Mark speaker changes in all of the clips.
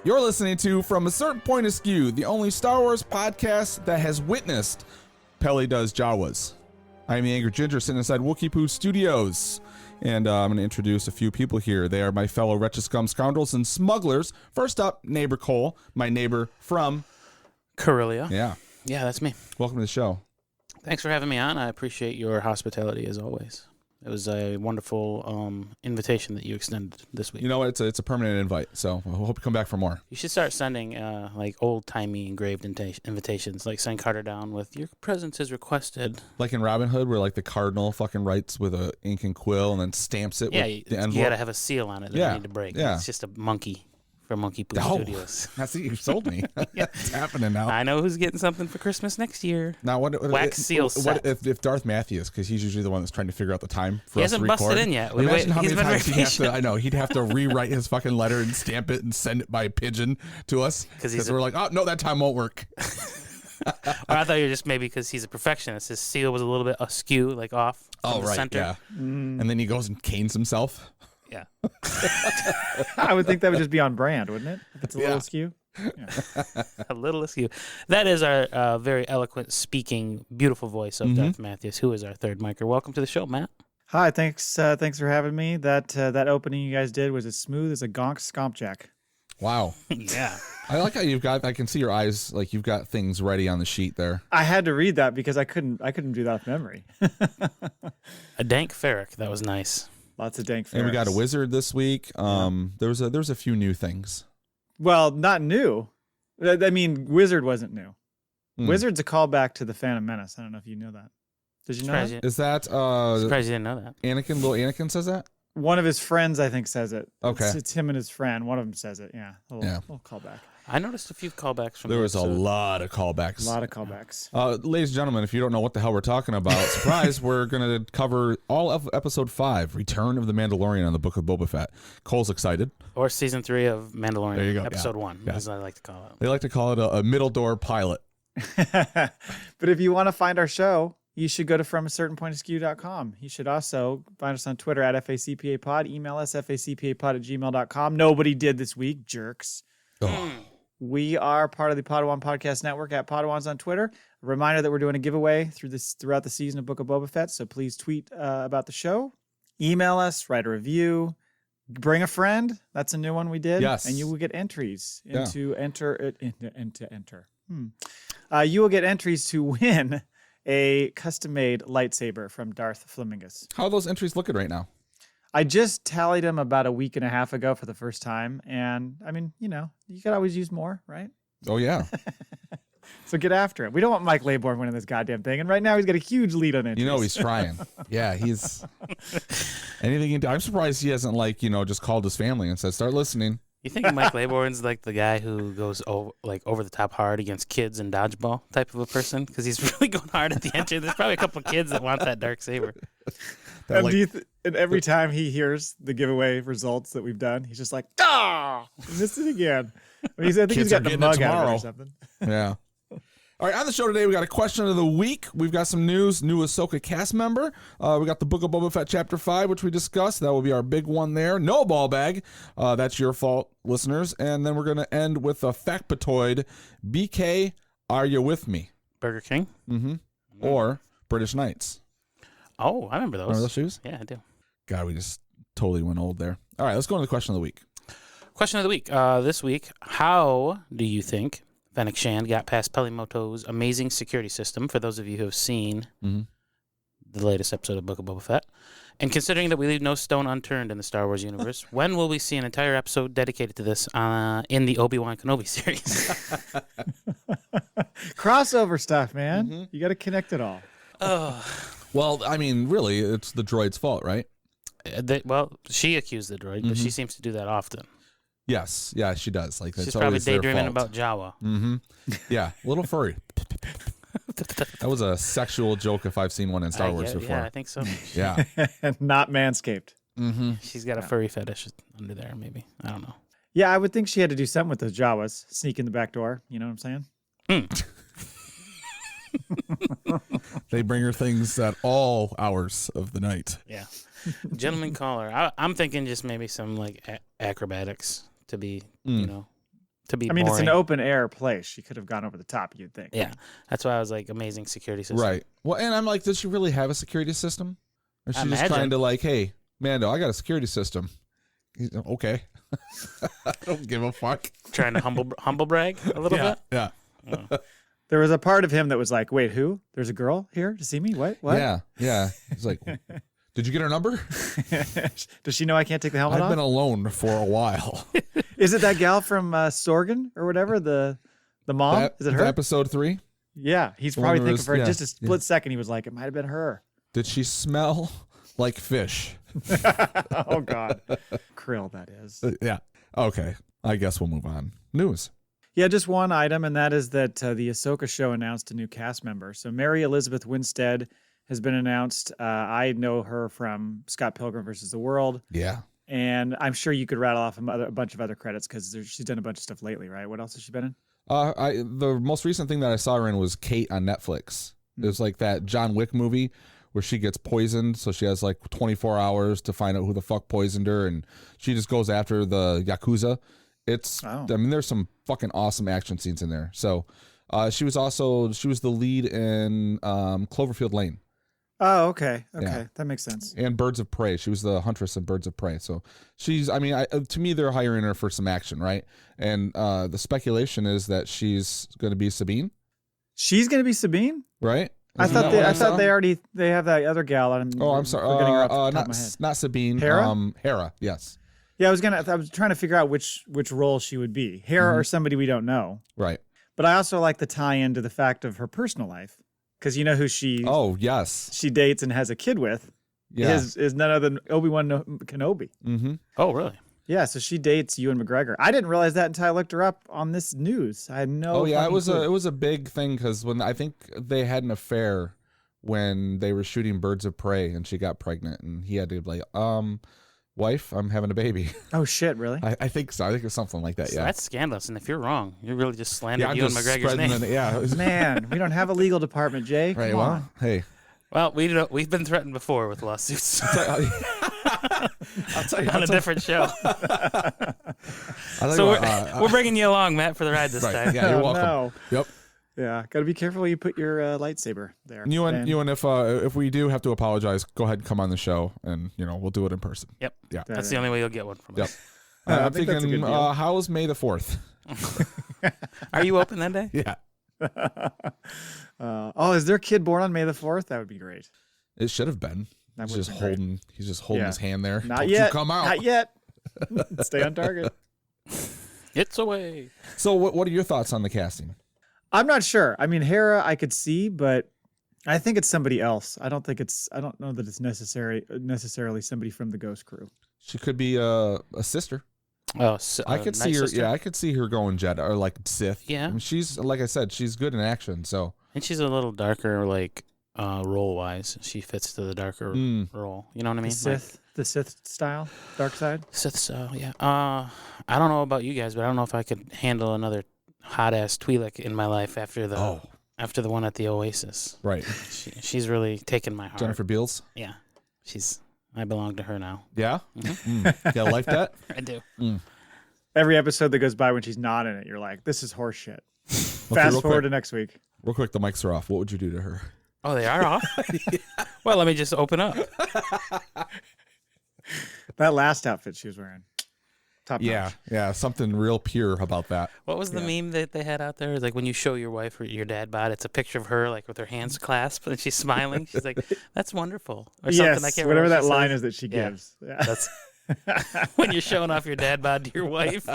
Speaker 1: You're listening to From a Certain Point of View, the only Star Wars podcast that has witnessed Peli does Jawas. I'm the Angry Ginger sitting inside Wookiee Poo Studios, and I'm going to introduce a few people here. They are my fellow wretched scum scoundrels and smugglers. First up, neighbor Cole, my neighbor from
Speaker 2: Corellia.
Speaker 1: Yeah,
Speaker 2: that's me.
Speaker 1: welcome to the show.
Speaker 2: Thanks for having me on. I appreciate your hospitality as always. It was a wonderful invitation that you extended this week.
Speaker 1: You know what? It's a permanent invite, so I hope you come back for more.
Speaker 2: You should start sending like old-timey engraved invitations, like send Carter down with "Your presence is requested."
Speaker 1: Like in Robin Hood, where like the cardinal fucking writes with a ink and quill and then stamps it with the envelope.
Speaker 2: You got to have a seal on it that you need to break.
Speaker 1: Yeah.
Speaker 2: It's just a monkey for Monkey Poo Studios.
Speaker 1: That's it. You sold me. It's happening now.
Speaker 2: I know who's getting something for Christmas next year.
Speaker 1: Now,
Speaker 2: wax seal set.
Speaker 1: What if Darth Matthews, because he's usually the one that's trying to figure out the time for us to record.
Speaker 2: He hasn't busted in yet.
Speaker 1: Imagine how many times he'd have to rewrite his fucking letter and stamp it and send it by pigeon to us. Because we're like, oh, no, that time won't work.
Speaker 2: Or I thought you were just maybe because he's a perfectionist. His seal was a little bit askew, like off from the center.
Speaker 1: Yeah. And then he goes and canes himself.
Speaker 2: Yeah.
Speaker 3: I would think that would just be on brand, wouldn't it? If it's a little askew. Yeah.
Speaker 2: A little askew. That is our very eloquent speaking, beautiful voice of Darth Matthews, who is our third micer. Welcome to the show, Matt.
Speaker 3: Hi, thanks for having me. That opening you guys did was as smooth as a gonk scomp jack.
Speaker 1: Wow.
Speaker 2: Yeah.
Speaker 1: I like how I can see your eyes, like you've got things ready on the sheet there.
Speaker 3: I had to read that because I couldn't do that off memory.
Speaker 2: A dank ferric. That was nice.
Speaker 3: Lots of dank ferrics.
Speaker 1: And we got a wizard this week. There was a few new things.
Speaker 3: Well, not new. I mean, wizard wasn't new. Wizard's a callback to the Phantom Menace. I don't know if you know that. Did you know that?
Speaker 1: Is that
Speaker 2: surprised you didn't know that.
Speaker 1: Little Anakin says that?
Speaker 3: One of his friends, I think, says it.
Speaker 1: Okay.
Speaker 3: It's him and his friend. One of them says it. Yeah. A little callback.
Speaker 2: I noticed a few callbacks from
Speaker 1: There was a lot of callbacks.
Speaker 3: A lot of callbacks.
Speaker 1: Ladies and gentlemen, if you don't know what the hell we're talking about, surprise, we're going to cover all of episode 5, Return of the Mandalorian on the Book of Boba Fett. Cole's excited.
Speaker 2: Or season 3 of Mandalorian,
Speaker 1: there you go.
Speaker 2: episode 1, as I like to call it.
Speaker 1: They like to call it a middle door pilot.
Speaker 3: But if you want to find our show, you should go to FromACertainPointOfView.com. You should also find us on Twitter at FACPAPod. Email us, FACPAPod@gmail.com. Nobody did this week, jerks. We are part of the Podawan Podcast Network at Podawans on Twitter. A reminder that we're doing a giveaway throughout the season of Book of Boba Fett, so please tweet about the show. Email us, write a review, bring a friend. That's a new one we did.
Speaker 1: Yes.
Speaker 3: And you will get entries to enter. You will get entries to win a custom-made lightsaber from Darth Flamingus.
Speaker 1: How are those entries looking right now?
Speaker 3: I just tallied them about a week and a half ago for the first time. And I mean, you could always use more, right?
Speaker 1: Oh, yeah.
Speaker 3: So get after it. We don't want Mike Laybourne winning this goddamn thing. And right now he's got a huge lead on it.
Speaker 1: You know he's trying. Yeah, he's anything he does. I'm surprised he hasn't just called his family and said, start listening.
Speaker 2: You think Mike Laybourne's like the guy who goes over the top hard against kids in dodgeball type of a person? Because he's really going hard at the entrance. There's probably a couple of kids that want that dark saber.
Speaker 3: And every time he hears the giveaway results that we've done, he's just like, missed it again. I think he's got the mug out of it or something.
Speaker 1: Yeah. All right, on the show today, we got a question of the week. We've got some news, new Ahsoka cast member. We got the Book of Boba Fett Chapter 5, which we discussed. That will be our big one there. No ball bag. That's your fault, listeners. And then we're going to end with a FACPAtoid. BK, are you with me?
Speaker 2: Burger King?
Speaker 1: Mm-hmm. Or British Knights.
Speaker 2: Oh, I remember those.
Speaker 1: Remember those shoes?
Speaker 2: Yeah, I do.
Speaker 1: God, we just totally went old there. All right, let's go on to the question of the week.
Speaker 2: Question of the week. This week, how do you think Fennec got past Pelimoto's amazing security system, for those of you who have seen the latest episode of Book of Boba Fett? And considering that we leave no stone unturned in the Star Wars universe, when will we see an entire episode dedicated to this in the Obi-Wan Kenobi series?
Speaker 3: Crossover stuff, man. You got to connect it all.
Speaker 1: Well, I mean, really, it's the droid's fault, right?
Speaker 2: She accused the droid, but she seems to do that often.
Speaker 1: Yes, yeah, she does. Like that's
Speaker 2: she's probably
Speaker 1: always their
Speaker 2: daydreaming
Speaker 1: fault.
Speaker 2: about Jawa.
Speaker 1: Mm-hmm. Yeah, little furry. That was a sexual joke if I've seen one in Star Wars before.
Speaker 2: Yeah, I think so.
Speaker 1: Yeah,
Speaker 3: and not manscaped.
Speaker 1: Mm-hmm.
Speaker 2: She's got a furry fetish under there, maybe. I don't know.
Speaker 3: Yeah, I would think she had to do something with those Jawas. Sneak in the back door. You know what I'm saying?
Speaker 1: They bring her things at all hours of the night.
Speaker 2: Yeah. Gentleman caller. I'm thinking just maybe some like acrobatics to be, to be
Speaker 3: I mean,
Speaker 2: boring.
Speaker 3: it's an open air place. She could have gone over the top, you'd think.
Speaker 2: Yeah, that's why I was like, amazing security system.
Speaker 1: Right. Well, and I'm like, does she really have a security system? Or is she just trying to like, hey, Mando, I got a security system. Okay. I don't give a fuck.
Speaker 2: Trying to humble brag a little bit.
Speaker 1: Yeah.
Speaker 2: Oh.
Speaker 3: There was a part of him that was like, wait, who? There's a girl here to see me? What?
Speaker 1: Yeah. He's like, did you get her number?
Speaker 3: Does she know I can't take the helmet
Speaker 1: I've
Speaker 3: off?
Speaker 1: been alone for a while.
Speaker 3: Is it that gal from Sorgan or whatever? The mom? Is it her?
Speaker 1: Episode 3?
Speaker 3: Yeah. He's
Speaker 1: The
Speaker 3: probably
Speaker 1: one who
Speaker 3: thinking
Speaker 1: was-
Speaker 3: for just a split second, he was like, it might have been her.
Speaker 1: Did she smell like fish?
Speaker 3: Oh, God. Krill, that is.
Speaker 1: Yeah. Okay. I guess we'll move on. News.
Speaker 3: Yeah, just one item, and that is that the Ahsoka show announced a new cast member. So Mary Elizabeth Winstead has been announced. I know her from Scott Pilgrim versus the World,
Speaker 1: Yeah.
Speaker 3: and I'm sure you could rattle off a bunch of other credits because she's done a bunch of stuff lately, right? What else has she been in?
Speaker 1: The most recent thing that I saw her in was Kate on Netflix. It was like that John Wick movie where she gets poisoned, so she has like 24 hours to find out who the fuck poisoned her, and she just goes after the Yakuza. I mean, there's some fucking awesome action scenes in there. So she was the lead in Cloverfield Lane.
Speaker 3: Oh, okay.
Speaker 1: Yeah.
Speaker 3: That makes sense.
Speaker 1: And Birds of Prey. She was the huntress in Birds of Prey. So to me, they're hiring her for some action, right? And the speculation is that she's going to be Sabine.
Speaker 3: She's going to be Sabine?
Speaker 1: Right?
Speaker 3: I
Speaker 1: Isn't that
Speaker 3: thought
Speaker 1: what I
Speaker 3: they
Speaker 1: saw?
Speaker 3: they have that other gal. I'm
Speaker 1: sorry.
Speaker 3: forgetting her off the top of my head.
Speaker 1: Not Sabine.
Speaker 3: Hera?
Speaker 1: Hera. Yes.
Speaker 3: Yeah, I was trying to figure out which role she would be, Hera or somebody we don't know.
Speaker 1: Right.
Speaker 3: But I also like the tie-in to the fact of her personal life, because you know who she dates and has a kid with.
Speaker 1: Yeah.
Speaker 3: Is none other than Obi-Wan Kenobi.
Speaker 1: Mm-hmm.
Speaker 2: Oh, really?
Speaker 3: Yeah, so she dates Ewan McGregor. I didn't realize that until I looked her up on this news. I had no.
Speaker 1: Oh yeah, it was
Speaker 3: clue.
Speaker 1: a big thing because when I think they had an affair when they were shooting Birds of Prey and she got pregnant and he had to be like, wife, I'm having a baby.
Speaker 3: Oh shit, really?
Speaker 1: I think so. I think it's something like that.
Speaker 2: So
Speaker 1: Yeah.
Speaker 2: that's scandalous. And if you're wrong, you really just slandered
Speaker 1: I'm
Speaker 2: Ewan
Speaker 1: just
Speaker 2: McGregor's
Speaker 1: spreading
Speaker 2: name.
Speaker 1: Yeah.
Speaker 3: Man, we don't have a legal department, Jay.
Speaker 1: Right.
Speaker 3: Come
Speaker 1: Well,
Speaker 3: on.
Speaker 1: hey.
Speaker 2: Well, we've been threatened before with lawsuits
Speaker 1: I'll tell you
Speaker 2: on a different show.
Speaker 1: I'll
Speaker 2: So we're bringing you along, Matt, for the ride this
Speaker 1: right.
Speaker 2: time.
Speaker 1: Yeah, you're
Speaker 3: Oh,
Speaker 1: welcome.
Speaker 3: no.
Speaker 1: Yep.
Speaker 3: Yeah, got to be careful when you put your lightsaber there.
Speaker 1: You
Speaker 3: man.
Speaker 1: and if we do have to apologize, go ahead and come on the show, and we'll do it in person.
Speaker 2: Yep.
Speaker 1: Yeah.
Speaker 2: That's the only way you'll get one from
Speaker 1: Yep.
Speaker 2: us.
Speaker 3: I
Speaker 1: I'm
Speaker 3: think that's a
Speaker 1: thinking,
Speaker 3: good deal.
Speaker 1: how's May the 4th?
Speaker 2: Are you open that day?
Speaker 1: Yeah.
Speaker 3: Is their kid born on May the 4th? That would be great.
Speaker 1: It should have been.
Speaker 3: That
Speaker 1: He's
Speaker 3: would
Speaker 1: just
Speaker 3: be great.
Speaker 1: holding
Speaker 3: Yeah.
Speaker 1: his hand there.
Speaker 3: Not
Speaker 1: Don't
Speaker 3: yet.
Speaker 1: You come out.
Speaker 3: Not yet. Stay on target.
Speaker 2: It's away.
Speaker 1: So what are your thoughts on the casting?
Speaker 3: I'm not sure. I mean, Hera, I could see, but I think it's somebody else. I don't know that it's necessarily somebody from the Ghost crew.
Speaker 1: She could be a sister.
Speaker 2: Oh, so,
Speaker 1: I could see her.
Speaker 2: Sister?
Speaker 1: Yeah, I could see her going Jedi or like Sith.
Speaker 2: Yeah.
Speaker 1: I mean, she's like I said, she's good in action. So
Speaker 2: And she's a little darker, like role wise. She fits to the darker role. You know what I mean?
Speaker 3: The Sith style, dark side.
Speaker 2: Sith style, yeah. I don't know about you guys, but I don't know if I could handle another hot ass Twi'lek in my life after the one at the Oasis.
Speaker 1: right,
Speaker 2: She's really taken my heart.
Speaker 1: Jennifer Beals.
Speaker 2: Yeah, I belong to her now.
Speaker 1: Yeah, yeah, like that.
Speaker 2: I do.
Speaker 3: Every episode that goes by when she's not in it, you're like, this is horse shit.
Speaker 1: Okay,
Speaker 3: Fast
Speaker 1: real
Speaker 3: forward
Speaker 1: quick.
Speaker 3: to next week.
Speaker 1: Real quick, the mics are off. What would you do to her?
Speaker 2: Oh, they are off. Well, let me just open up.
Speaker 3: That last outfit she was wearing, top
Speaker 1: Yeah,
Speaker 3: notch.
Speaker 1: yeah, something real pure about that.
Speaker 2: What was the meme that they had out there? It's like when you show your wife or your dad bod, it's a picture of her like with her hands clasped and she's smiling. She's like, "That's wonderful," or something. I
Speaker 3: Yes,
Speaker 2: can't
Speaker 3: whatever
Speaker 2: remember
Speaker 3: that
Speaker 2: what she
Speaker 3: line
Speaker 2: says.
Speaker 3: is that she
Speaker 2: Yeah.
Speaker 3: gives. Yeah.
Speaker 2: That's when you're showing off your dad bod to your wife.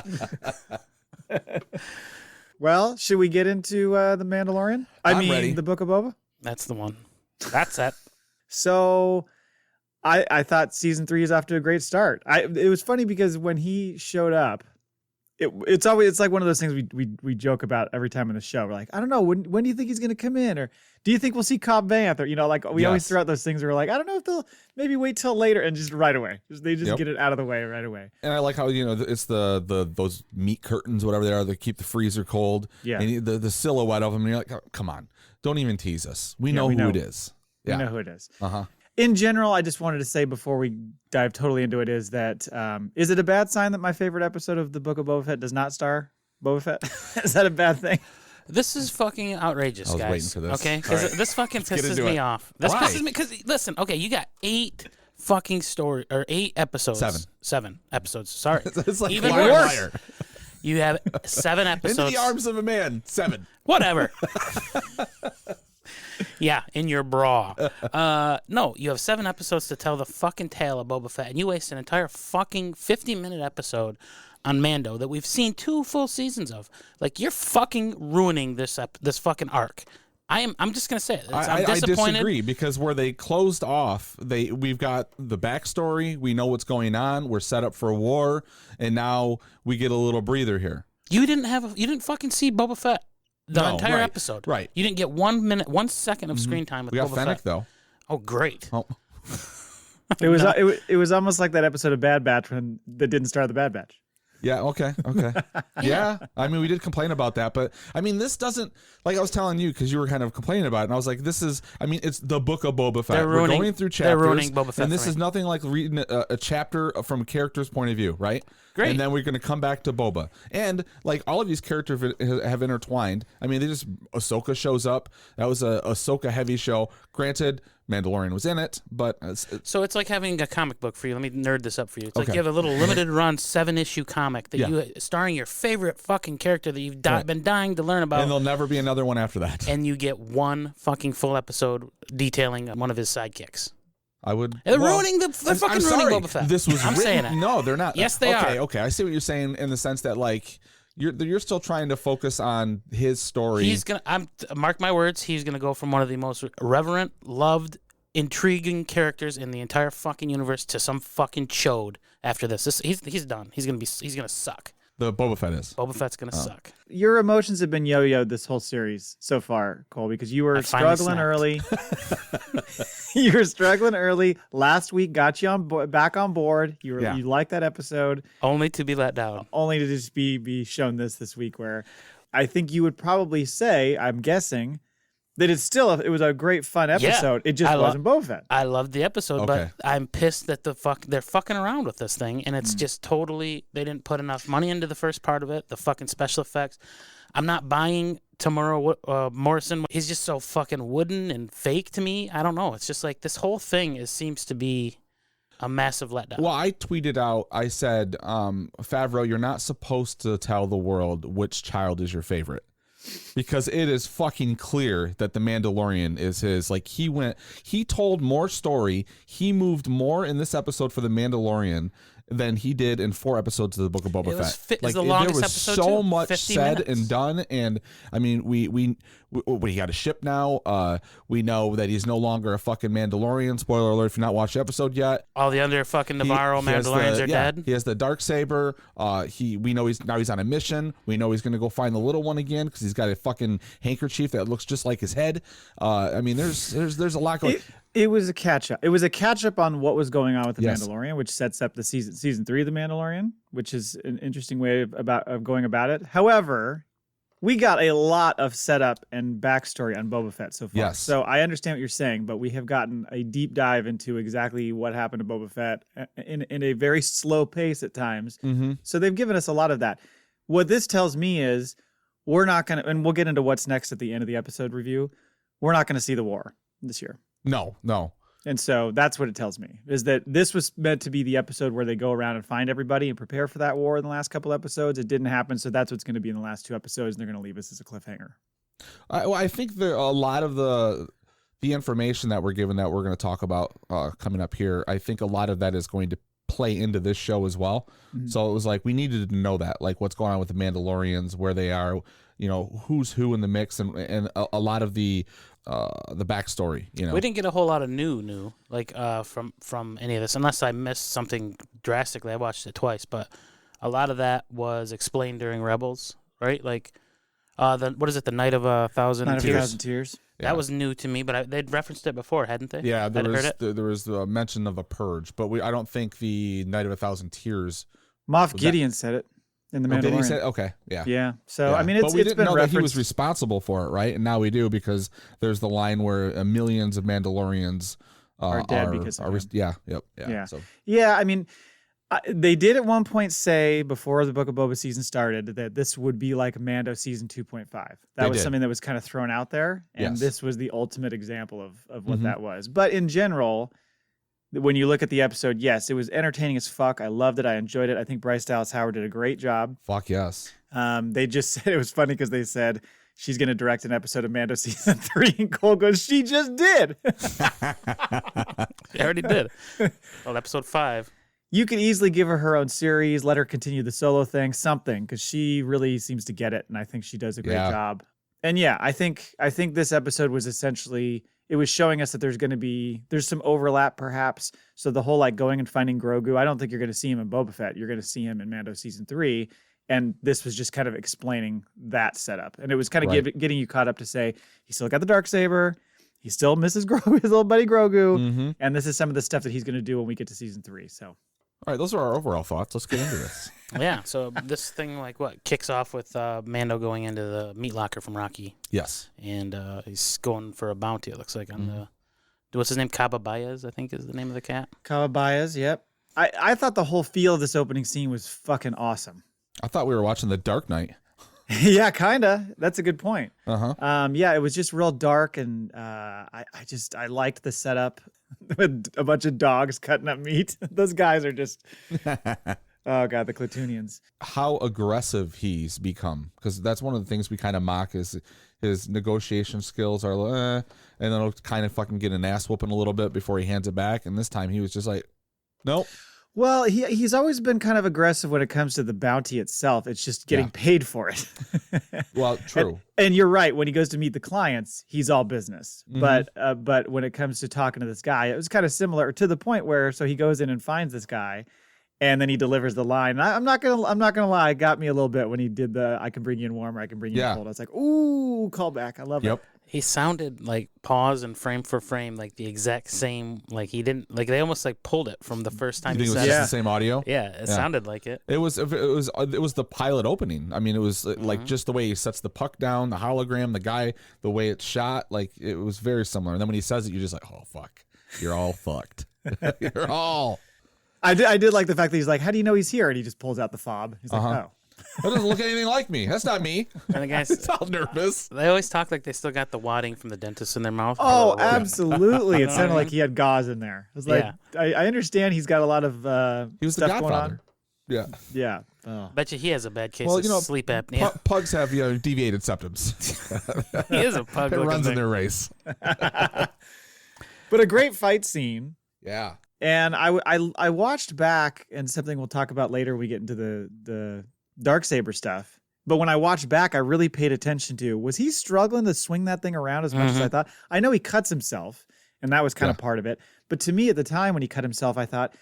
Speaker 3: Well, should we get into the Mandalorian? I
Speaker 1: I'm
Speaker 3: mean,
Speaker 1: ready.
Speaker 3: the Book of Boba.
Speaker 2: That's the one. That's it.
Speaker 3: So, I thought season 3 is off to a great start. It was funny because when he showed up, it's like one of those things we joke about every time in the show. We're like, I don't know, when do you think he's going to come in, or do you think we'll see Cobb Vanth, or like we always
Speaker 1: Yes.
Speaker 3: throw out those things where we're like, I don't know if they'll maybe wait till later, and just right away, they just
Speaker 1: Yep.
Speaker 3: get it out of the way right away.
Speaker 1: And I like how it's the those meat curtains, whatever they are, that keep the freezer cold.
Speaker 3: Yeah.
Speaker 1: And the silhouette of them, and you're like, oh, come on, don't even tease us. We know
Speaker 3: we
Speaker 1: who
Speaker 3: know.
Speaker 1: it is.
Speaker 3: We
Speaker 1: Yeah.
Speaker 3: know who it is.
Speaker 1: Uh-huh.
Speaker 3: In general, I just wanted to say before we dive totally into it is that is it a bad sign that my favorite episode of the Book of Boba Fett does not star Boba Fett? Is that a bad thing?
Speaker 2: This is fucking outrageous,
Speaker 1: I was
Speaker 2: guys.
Speaker 1: waiting for this.
Speaker 2: Okay, because this fucking pisses me off. This
Speaker 1: Why?
Speaker 2: pisses me because listen. Okay, you got 8 fucking story or 8 episodes. 7 episodes. Sorry,
Speaker 1: It's like
Speaker 2: even
Speaker 1: liar,
Speaker 2: worse.
Speaker 1: liar.
Speaker 2: You have 7 episodes.
Speaker 1: Into the arms of a man. 7.
Speaker 2: Whatever. Yeah, in your bra. No, you have 7 episodes to tell the fucking tale of Boba Fett, and you waste an entire fucking 50-minute episode on Mando that we've seen 2 full seasons of. Like, you're fucking ruining this fucking arc. I'm just gonna say it. I'm disappointed.
Speaker 1: I disagree because where they closed off, we've got the backstory. We know what's going on. We're set up for a war, and now we get a little breather here.
Speaker 2: You didn't fucking see Boba Fett the entire
Speaker 1: right,
Speaker 2: episode.
Speaker 1: Right.
Speaker 2: You didn't get 1 minute, 1 second of screen time with
Speaker 1: We got
Speaker 2: Boba
Speaker 1: Fennec
Speaker 2: Fett.
Speaker 1: though.
Speaker 2: Oh, great.
Speaker 1: Oh.
Speaker 3: It was almost like that episode of Bad Batch that didn't start the Bad Batch.
Speaker 1: Yeah, okay. Yeah, I mean, we did complain about that, but I mean, this doesn't, like I was telling you, because you were kind of complaining about it, and I was like, it's the Book of Boba Fett. We're going through chapters,
Speaker 2: they're ruining Boba Fett
Speaker 1: and this
Speaker 2: for
Speaker 1: is
Speaker 2: me.
Speaker 1: nothing like reading a chapter from a character's point of view, right?
Speaker 2: Great.
Speaker 1: And then we're going to come back to Boba. And, like, all of these characters have intertwined. I mean, Ahsoka shows up. That was a Ahsoka-heavy show. Granted, Mandalorian was in it, but...
Speaker 2: So it's like having a comic book for you. Let me nerd this up for you. It's like
Speaker 1: Okay.
Speaker 2: you have a little limited run 7-issue comic that you starring your favorite fucking character that you've been dying to learn about.
Speaker 1: And there'll never be another one after that.
Speaker 2: And you get 1 fucking full episode detailing one of his sidekicks.
Speaker 1: I would.
Speaker 2: They're
Speaker 1: well,
Speaker 2: ruining
Speaker 1: I'm
Speaker 2: ruining
Speaker 1: sorry.
Speaker 2: Boba Fett.
Speaker 1: This was
Speaker 2: I'm
Speaker 1: written,
Speaker 2: saying it.
Speaker 1: No, they're not.
Speaker 2: Yes, they
Speaker 1: are.
Speaker 2: are.
Speaker 1: Okay, I see what you're saying in the sense that like you're still trying to focus on his story.
Speaker 2: He's gonna. Mark my words. He's gonna go from one of the most reverent, loved, intriguing characters in the entire fucking universe to some fucking chode after this. He's done. He's gonna suck.
Speaker 1: The Boba Fett is.
Speaker 2: Boba Fett's gonna suck.
Speaker 3: Your emotions have been yo-yoed this whole series so far, Cole, because you were struggling early. You were struggling early. Last week got you back on board. You liked that episode.
Speaker 2: Only to be let down.
Speaker 3: Only to just be shown this week, where I think you would probably say, I'm guessing, that it was a great fun episode. It just wasn't Boba Fett.
Speaker 2: I loved the episode,
Speaker 1: Okay.
Speaker 2: but I'm pissed that they're fucking around with this thing, and it's just totally, they didn't put enough money into the first part of it, the fucking special effects. I'm not buying Tamura Morrison. He's just so fucking wooden and fake to me. I don't know. It's just like this whole thing seems to be a massive letdown.
Speaker 1: Well, I tweeted out. I said, Favreau, you're not supposed to tell the world which child is your favorite. Because it is fucking clear that the Mandalorian is his. Like, he told more story. He moved more in this episode for the Mandalorian than he did in 4 episodes of the Book of Boba Fett.
Speaker 2: Like, the longest
Speaker 1: there was
Speaker 2: episode
Speaker 1: so
Speaker 2: too,
Speaker 1: much
Speaker 2: 50
Speaker 1: said
Speaker 2: minutes.
Speaker 1: and done, and I mean, we got a ship now. We know that he's no longer a fucking Mandalorian. Spoiler alert if you've not watched the episode yet.
Speaker 2: All the other fucking Navarro Mandalorians are dead.
Speaker 1: He has the dark saber. We know he's on a mission. We know he's gonna go find the little one again because he's got a fucking handkerchief that looks just like his head. I mean, there's a lot going.
Speaker 3: It was a catch up. It was a catch up on what was going on with the
Speaker 1: Yes.
Speaker 3: Mandalorian, which sets up the season 3 of the Mandalorian, which is an interesting way of going about it. However, we got a lot of setup and backstory on Boba Fett so far.
Speaker 1: Yes.
Speaker 3: So I understand what you're saying, but we have gotten a deep dive into exactly what happened to Boba Fett in a very slow pace at times.
Speaker 1: Mm-hmm.
Speaker 3: So they've given us a lot of that. What this tells me is we're not going to, and we'll get into what's next at the end of the episode review. We're not going to see the war this year.
Speaker 1: No.
Speaker 3: And so that's what it tells me, is that this was meant to be the episode where they go around and find everybody and prepare for that war in the last couple episodes. It didn't happen, so that's what's going to be in the last 2 episodes, and they're going to leave us as a cliffhanger.
Speaker 1: I think a lot of the information that we're given that we're going to talk about coming up here, I think a lot of that is going to play into this show as well. Mm-hmm. So it was like we needed to know that, like what's going on with the Mandalorians, where they are, who's who in the mix, and a lot of the backstory.
Speaker 2: We didn't get a whole lot of new like from any of this, unless I missed something drastically. I watched it twice, but a lot of that was explained during Rebels, right? Like what is it, the Night of a Thousand
Speaker 3: Night of
Speaker 2: Tears?
Speaker 3: a Thousand Tears.
Speaker 2: That was new to me, but they'd referenced it before, hadn't they?
Speaker 1: Yeah, there
Speaker 2: heard
Speaker 1: was the mention of a purge, but I don't think the Night of a Thousand Tears.
Speaker 3: Moff Gideon said it in the Mandalorian.
Speaker 1: Did he say? Okay, yeah.
Speaker 3: Yeah. So
Speaker 1: Yeah.
Speaker 3: I mean,
Speaker 1: but we
Speaker 3: it's
Speaker 1: didn't
Speaker 3: been
Speaker 1: know
Speaker 3: referenced.
Speaker 1: that he was responsible for it, right? And now we do, because there's the line where millions of Mandalorians
Speaker 3: are dead because of him.
Speaker 1: Yeah.
Speaker 3: Yeah.
Speaker 1: So
Speaker 3: Yeah, I mean, They did at one point say before the Book of Boba season started that this would be like Mando season 2.5. That was something that was kind of thrown out there, and this was the ultimate example of what that was. But in general, when you look at the episode, yes, it was entertaining as fuck. I loved it. I enjoyed it. I think Bryce Dallas Howard did a great job.
Speaker 1: Fuck yes.
Speaker 3: They just said, it was funny because they said she's going to direct an episode of Mando season 3, and Cole goes, she just did.
Speaker 2: She already did. Well, episode 5.
Speaker 3: You could easily give her own series, let her continue the solo thing, something, because she really seems to get it, and I think she does a great job. And yeah, I think this episode was essentially, it was showing us that there's some overlap perhaps. So the whole like going and finding Grogu, I don't think you're going to see him in Boba Fett. You're going to see him in Mando season 3. And this was just kind of explaining that setup. And it was kind of getting you caught up to say, he still got the Darksaber. He still misses Grogu, his little buddy Grogu. Mm-hmm. And this is some of the stuff that he's going to do when we get to season 3. So.
Speaker 1: All right, those are our overall thoughts. Let's get into this.
Speaker 2: Yeah, so this thing kicks off with Mando going into the meat locker from Rocky.
Speaker 1: Yes.
Speaker 2: And he's going for a bounty, it looks like, on the, what's his name? Caba Baez, I think is the name of the cat.
Speaker 3: Caba Baez, yep. I thought the whole feel of this opening scene was fucking awesome.
Speaker 1: I thought we were watching The Dark Knight.
Speaker 3: Yeah, kind of. That's a good point.
Speaker 1: Uh-huh.
Speaker 3: Yeah, it was just real dark, and I liked the setup with a bunch of dogs cutting up meat. Those guys are just, oh god, the Klatooinians.
Speaker 1: How aggressive he's become, because that's one of the things we kind of mock is his negotiation skills are, and then he'll kind of fucking get an ass whooping a little bit before he hands it back, and this time he was just like, nope.
Speaker 3: Well, he's always been kind of aggressive when it comes to the bounty itself. It's just getting paid for it.
Speaker 1: Well, true.
Speaker 3: And you're right. When he goes to meet the clients, he's all business. Mm-hmm. But when it comes to talking to this guy, it was kind of similar to the point where so he goes in and finds this guy, and then he delivers the line. And I'm not gonna lie, it got me a little bit when he did the "I can bring you in warm" or "I can bring you in cold." I was like, ooh, callback. I love it.
Speaker 2: He sounded like pause and frame for frame, like the exact same. Like he didn't like they almost like pulled it from the first time.
Speaker 1: You think it was just the same audio?
Speaker 2: Yeah, it sounded like it.
Speaker 1: It was the pilot opening. I mean, it was like just the way he sets the puck down, the hologram, the guy, the way it's shot. Like it was very similar. And then when he says it, you're just like, oh fuck, you're all fucked. You're all.
Speaker 3: I did like the fact that he's like, how do you know he's here? And he just pulls out the fob. He's like, oh.
Speaker 1: That doesn't look anything like me. That's not me.
Speaker 2: And the guys,
Speaker 1: it's all nervous.
Speaker 2: They always talk like they still got the wadding from the dentist in their mouth.
Speaker 3: Oh, absolutely. It sounded like he had gauze in there. I was like, I understand he's got a lot of
Speaker 1: he was
Speaker 3: stuff
Speaker 1: the Godfather.
Speaker 3: Going on. Yeah. Oh.
Speaker 2: Bet you he has a bad case of sleep apnea.
Speaker 1: Pugs have deviated septums.
Speaker 2: He is a pug.
Speaker 1: It runs in their race.
Speaker 3: But a great fight scene.
Speaker 1: Yeah.
Speaker 3: And I watched back, and something we'll talk about later when we get into the Darksaber stuff. But when I watched back, I really paid attention to, was he struggling to swing that thing around as much as I thought? I know he cuts himself, and that was kind of part of it. But to me at the time when he cut himself, I thought,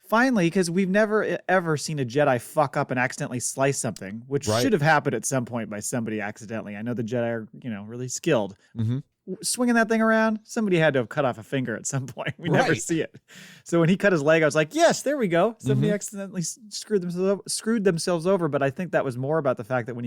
Speaker 3: finally, because we've never ever seen a Jedi fuck up and accidentally slice something, which should have happened at some point by somebody accidentally. I know the Jedi are, really skilled. Mm-hmm. Swinging that thing around, somebody had to have cut off a finger at some point. We never see it. So when he cut his leg, I was like, yes, there we go. Somebody accidentally screwed themselves over. But I think that was more about the fact that when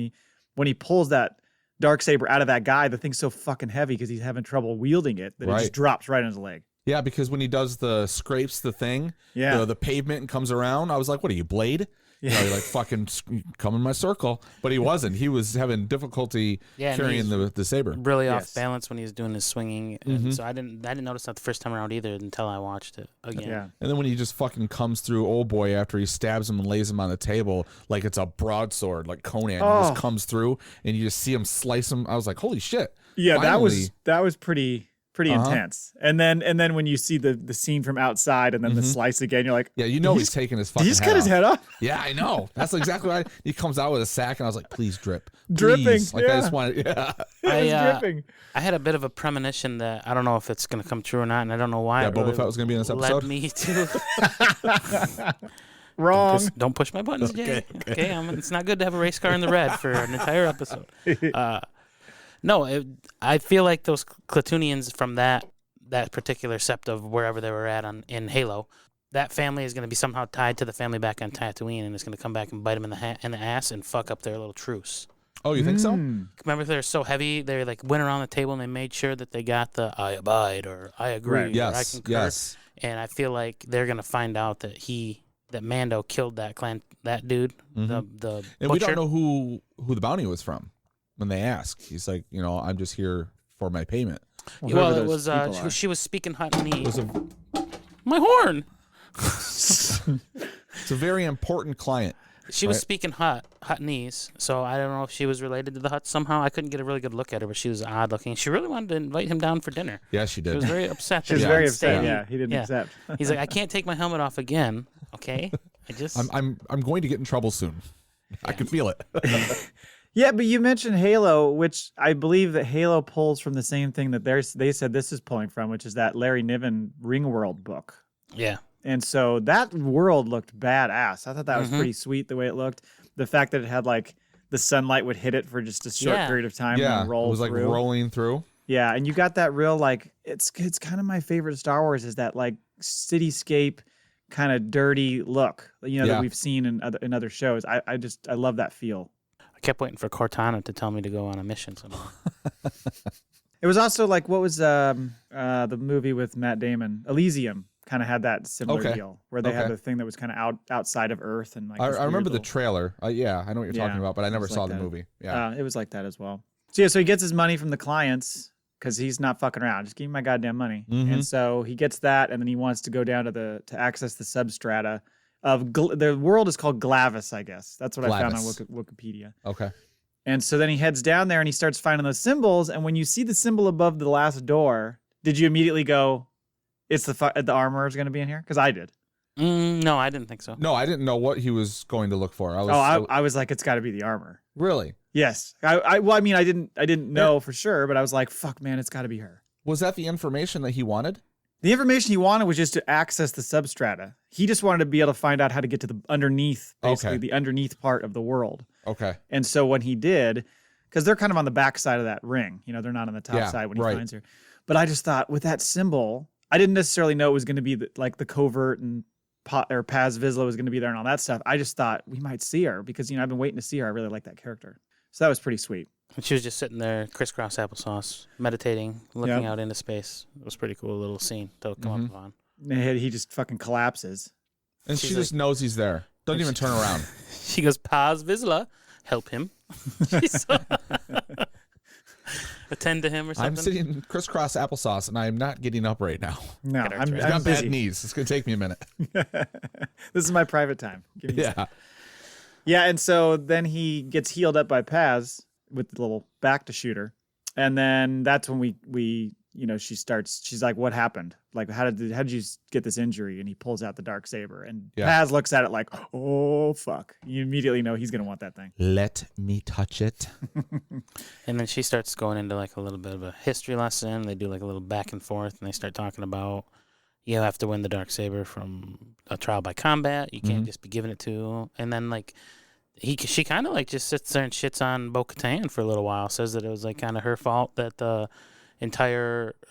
Speaker 3: he pulls that Darksaber out of that guy, the thing's so fucking heavy because he's having trouble wielding it that it just drops right on his leg.
Speaker 1: Yeah, because when he does scrapes the thing, the pavement and comes around, I was like, what are you, Blade? Yeah. He like fucking come in my circle, but he wasn't. He was having difficulty carrying the saber.
Speaker 2: Really off balance when he was doing his swinging, and so I didn't notice that the first time around either until I watched it again.
Speaker 3: Yeah.
Speaker 1: And then when he just fucking comes through old boy after he stabs him and lays him on the table like it's a broadsword, like Conan, he just comes through and you just see him slice him. I was like, holy shit!
Speaker 3: Yeah, finally. that was pretty intense. And then when you see the scene from outside and then the slice again, you're like,
Speaker 1: he's taking his fucking
Speaker 3: head cut his head off.
Speaker 1: Yeah, I know. That's exactly right. He comes out with a sack and I was like, please drip.
Speaker 3: Dripping.
Speaker 1: Please. Like I just wanted,
Speaker 3: dripping.
Speaker 2: I had a bit of a premonition that I don't know if it's going to come true or not, and I don't know why.
Speaker 1: Yeah, Boba Fett was going to be in this episode.
Speaker 2: Led me to...
Speaker 3: Wrong.
Speaker 2: Don't push my buttons, Jay. Okay, it's not good to have a race car in the red for an entire episode. No, I feel like those Klatooinians from that particular sept of wherever they were at in Halo, that family is going to be somehow tied to the family back on Tatooine, and it's going to come back and bite them in the ass and fuck up their little truce.
Speaker 1: Oh, you think so?
Speaker 2: Remember, they're so heavy. They like went around the table and they made sure that they got the "I abide" or "I agree" or "I concur." Yes. And I feel like they're going to find out that that Mando killed that dude, the
Speaker 1: And
Speaker 2: butcher.
Speaker 1: we don't know who the bounty was from when they ask. He's like, I'm just here for my payment.
Speaker 2: Well, it was she was speaking Huttonese.
Speaker 1: It was
Speaker 2: My horn.
Speaker 1: it's a very important client.
Speaker 2: She was speaking Huttonese, so I don't know if she was related to the Hutts somehow. I couldn't get a really good look at her, but she was odd looking. She really wanted to invite him down for dinner.
Speaker 1: Yeah, she did.
Speaker 2: She was very upset.
Speaker 3: She was very upset. Yeah, he didn't accept.
Speaker 2: He's like, I can't take my helmet off again. Okay,
Speaker 1: I'm going to get in trouble soon. Yeah. I can feel it.
Speaker 3: Yeah, but you mentioned Halo, which I believe that Halo pulls from the same thing that they said this is pulling from, which is that Larry Niven Ringworld book.
Speaker 2: Yeah.
Speaker 3: And so that world looked badass. I thought that was pretty sweet the way it looked. The fact that it had like the sunlight would hit it for just a short period of time and roll
Speaker 1: it was like
Speaker 3: through.
Speaker 1: rolling through.
Speaker 3: Yeah, and you got that real like it's kind of my favorite Star Wars is that like cityscape kind of dirty look, that we've seen in other shows. I love that feel.
Speaker 2: I kept waiting for Cortana to tell me to go on a mission somehow.
Speaker 3: It was also like what was the movie with Matt Damon, Elysium. Kind of had that similar deal where they had the thing that was kind of outside of Earth and like.
Speaker 1: I remember the trailer. I know what you're talking about, but I never saw the movie. Yeah,
Speaker 3: it was like that as well. So he gets his money from the clients because he's not fucking around. Just give me my goddamn money. And so he gets that, and then he wants to go down to access the substrata of the world is called Glavis, I guess. That's what I found on Wikipedia.
Speaker 1: Okay.
Speaker 3: And so then he heads down there and he starts finding those symbols. And when you see the symbol above the last door, did you immediately go? It's the armor is going to be in here? Because I did.
Speaker 2: No, I didn't think so.
Speaker 1: No, I didn't know what he was going to look for.
Speaker 3: I was like, it's got to be the armor.
Speaker 1: Really?
Speaker 3: Yes. I didn't know for sure, but I was like, fuck, man, it's got to be her.
Speaker 1: Was that the information that he wanted?
Speaker 3: The information he wanted was just to access the substrata. He just wanted to be able to find out how to get to the underneath, basically the underneath part of the world. Okay. And so when he did, because they're kind of on the back side of that ring, they're not on the top side when he finds her. But I just thought with that symbol, I didn't necessarily know it was going to be the covert and Paz Vizsla was going to be there and all that stuff. I just thought we might see her because, I've been waiting to see her. I really like that character. So that was pretty sweet.
Speaker 2: And she was just sitting there, crisscross applesauce, meditating, looking out into space. It was a pretty cool little scene to come up on.
Speaker 3: And he just fucking collapses.
Speaker 1: And she just knows he's there. Doesn't even turn around.
Speaker 2: She goes, Paz Vizsla, help him. Attend to him or something.
Speaker 1: I'm sitting crisscross applesauce, and I'm not getting up right now.
Speaker 3: No,
Speaker 1: I've got bad knees. It's going to take me a minute.
Speaker 3: This is my private time. Yeah, and so then he gets healed up by Paz with the little back to shoot her. And then that's when she's like, what happened? Like, how did you get this injury? And he pulls out the dark saber. And Paz looks at it like, oh, fuck. You immediately know he's going to want that thing.
Speaker 1: Let me touch it.
Speaker 2: And then she starts going into like a little bit of a history lesson. They do like a little back and forth, and they start talking about you have to win the dark saber from a trial by combat. You can't just be giving it to. And then like she kind of like just sits there and shits on Bo-Katan for a little while. Says that it was like kind of her fault that the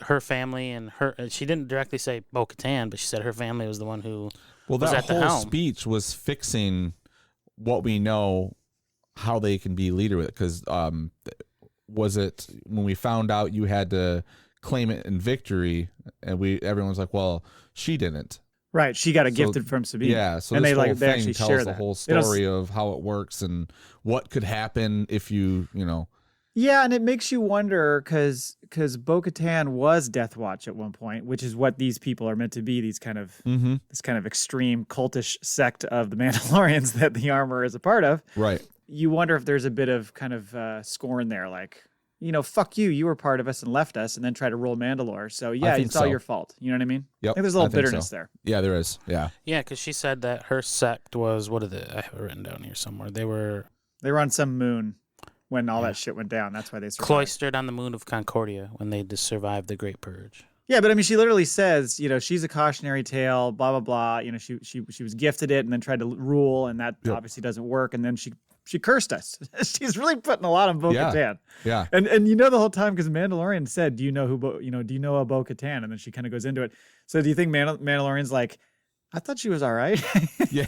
Speaker 2: her family and she didn't directly say Bo-Katan, but she said her family was the one who was at the helm.
Speaker 1: That whole speech was fixing what we know, how they can be leader with it. Because was it when we found out you had to claim it in victory, and everyone's like, well, she didn't.
Speaker 3: Right, she got gifted from Sabine.
Speaker 1: Yeah, so
Speaker 3: and
Speaker 1: this
Speaker 3: they
Speaker 1: whole thing
Speaker 3: actually
Speaker 1: tells
Speaker 3: share
Speaker 1: the whole story of how it works and what could happen if you.
Speaker 3: Yeah, and it makes you wonder because Bo-Katan was Deathwatch at one point, which is what these people are meant to be. These kind of this kind of extreme cultish sect of the Mandalorians that the armor is a part of.
Speaker 1: Right.
Speaker 3: You wonder if there's a bit of kind of scorn there, like, fuck you. You were part of us and left us, and then try to rule Mandalore. So yeah, it's all your fault. You know what I mean?
Speaker 1: Yep.
Speaker 3: I think there's a little bitterness there.
Speaker 1: Yeah, there is. Yeah.
Speaker 2: Yeah, because she said that her sect was I have it written down here somewhere. They were
Speaker 3: on some moon when all that shit went down. That's why they survived.
Speaker 2: Cloistered on the moon of Concordia when they just survived the Great Purge.
Speaker 3: Yeah, but I mean, she literally says, she's a cautionary tale, blah blah blah. She was gifted it and then tried to rule, and that obviously doesn't work. And then she cursed us. She's really putting a lot on Bo-Katan.
Speaker 1: Yeah.
Speaker 3: And the whole time because Mandalorian said, do you know do you know a Bo-Katan? And then she kind of goes into it. So do you think Mandalorian's like, I thought she was all right.
Speaker 1: Yeah.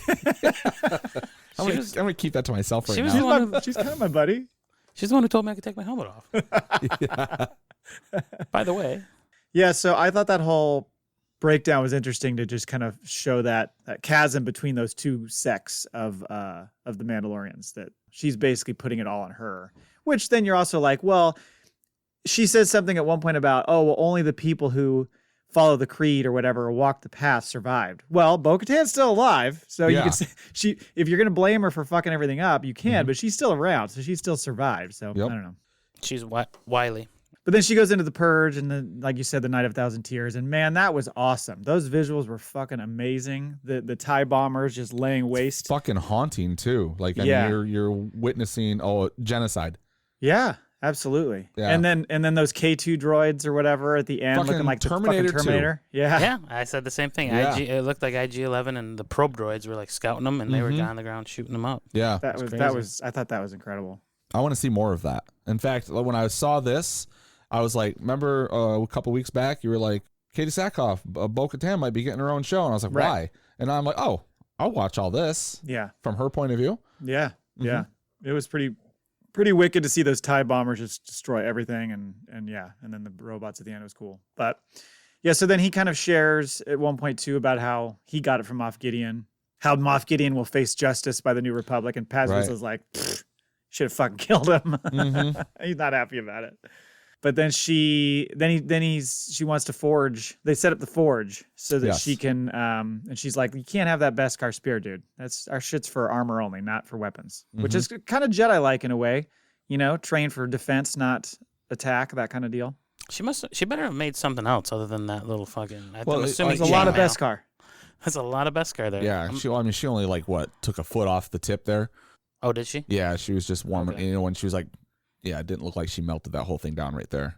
Speaker 1: I'm gonna keep that to myself right now.
Speaker 3: She's kind of my buddy.
Speaker 2: She's the one who told me I could take my helmet off.
Speaker 1: Yeah.
Speaker 2: By the way.
Speaker 3: Yeah, so I thought that whole breakdown was interesting to just kind of show that chasm between those two sects of the Mandalorians, that she's basically putting it all on her, which then you're also like, well, she says something at one point about, oh, well, only the people who follow the creed or whatever or walk the path survived. Well, Bo-Katan's still alive. So you can say if you're going to blame her for fucking everything up, you can, but she's still around. So she still survived. So I don't know.
Speaker 2: She's wily.
Speaker 3: But then she goes into the Purge and then, like you said, the Night of 1,000 Tears. And man, that was awesome. Those visuals were fucking amazing. The TIE bombers just laying waste.
Speaker 1: Fucking haunting too. Like, I mean, you're witnessing genocide.
Speaker 3: Yeah, absolutely.
Speaker 1: Yeah.
Speaker 3: And then those K2 droids or whatever at the end,
Speaker 1: fucking
Speaker 3: looking like
Speaker 1: Terminator
Speaker 3: the fucking Terminator. Yeah.
Speaker 2: Yeah, I said the same thing.
Speaker 1: Yeah.
Speaker 2: It looked like IG-11 and the probe droids were like scouting them, and they were down on the ground shooting them up.
Speaker 1: Yeah.
Speaker 3: That was I thought that was incredible.
Speaker 1: I want to see more of that. In fact, when I saw this, I was like, remember a couple weeks back, you were like, Katie Sackhoff, Bo-Katan might be getting her own show. And I was like, why? And I'm like, oh, I'll watch all this.
Speaker 3: Yeah.
Speaker 1: From her point of view.
Speaker 3: Yeah. Yeah. It was pretty wicked to see those TIE bombers just destroy everything. And then the robots at the end, it was cool. But yeah, so then he kind of shares at one point too about how he got it from Moff Gideon, how Moff Gideon will face justice by the New Republic. And Paz was like, should have fucking killed him. He's not happy about it. But then she wants to forge. They set up the forge so that she can. And she's like, you can't have that Beskar spear, dude. That's our shit's for armor only, not for weapons. Which is kind of Jedi-like in a way, train for defense, not attack, that kind of deal.
Speaker 2: She better have made something else other than that little fucking.
Speaker 3: There's a lot of Beskar.
Speaker 2: There's a lot of Beskar there.
Speaker 1: Yeah, she only like took a foot off the tip there.
Speaker 2: Oh, did she?
Speaker 1: Yeah, she was just warming. Okay. When she was like. Yeah, it didn't look like she melted that whole thing down right there.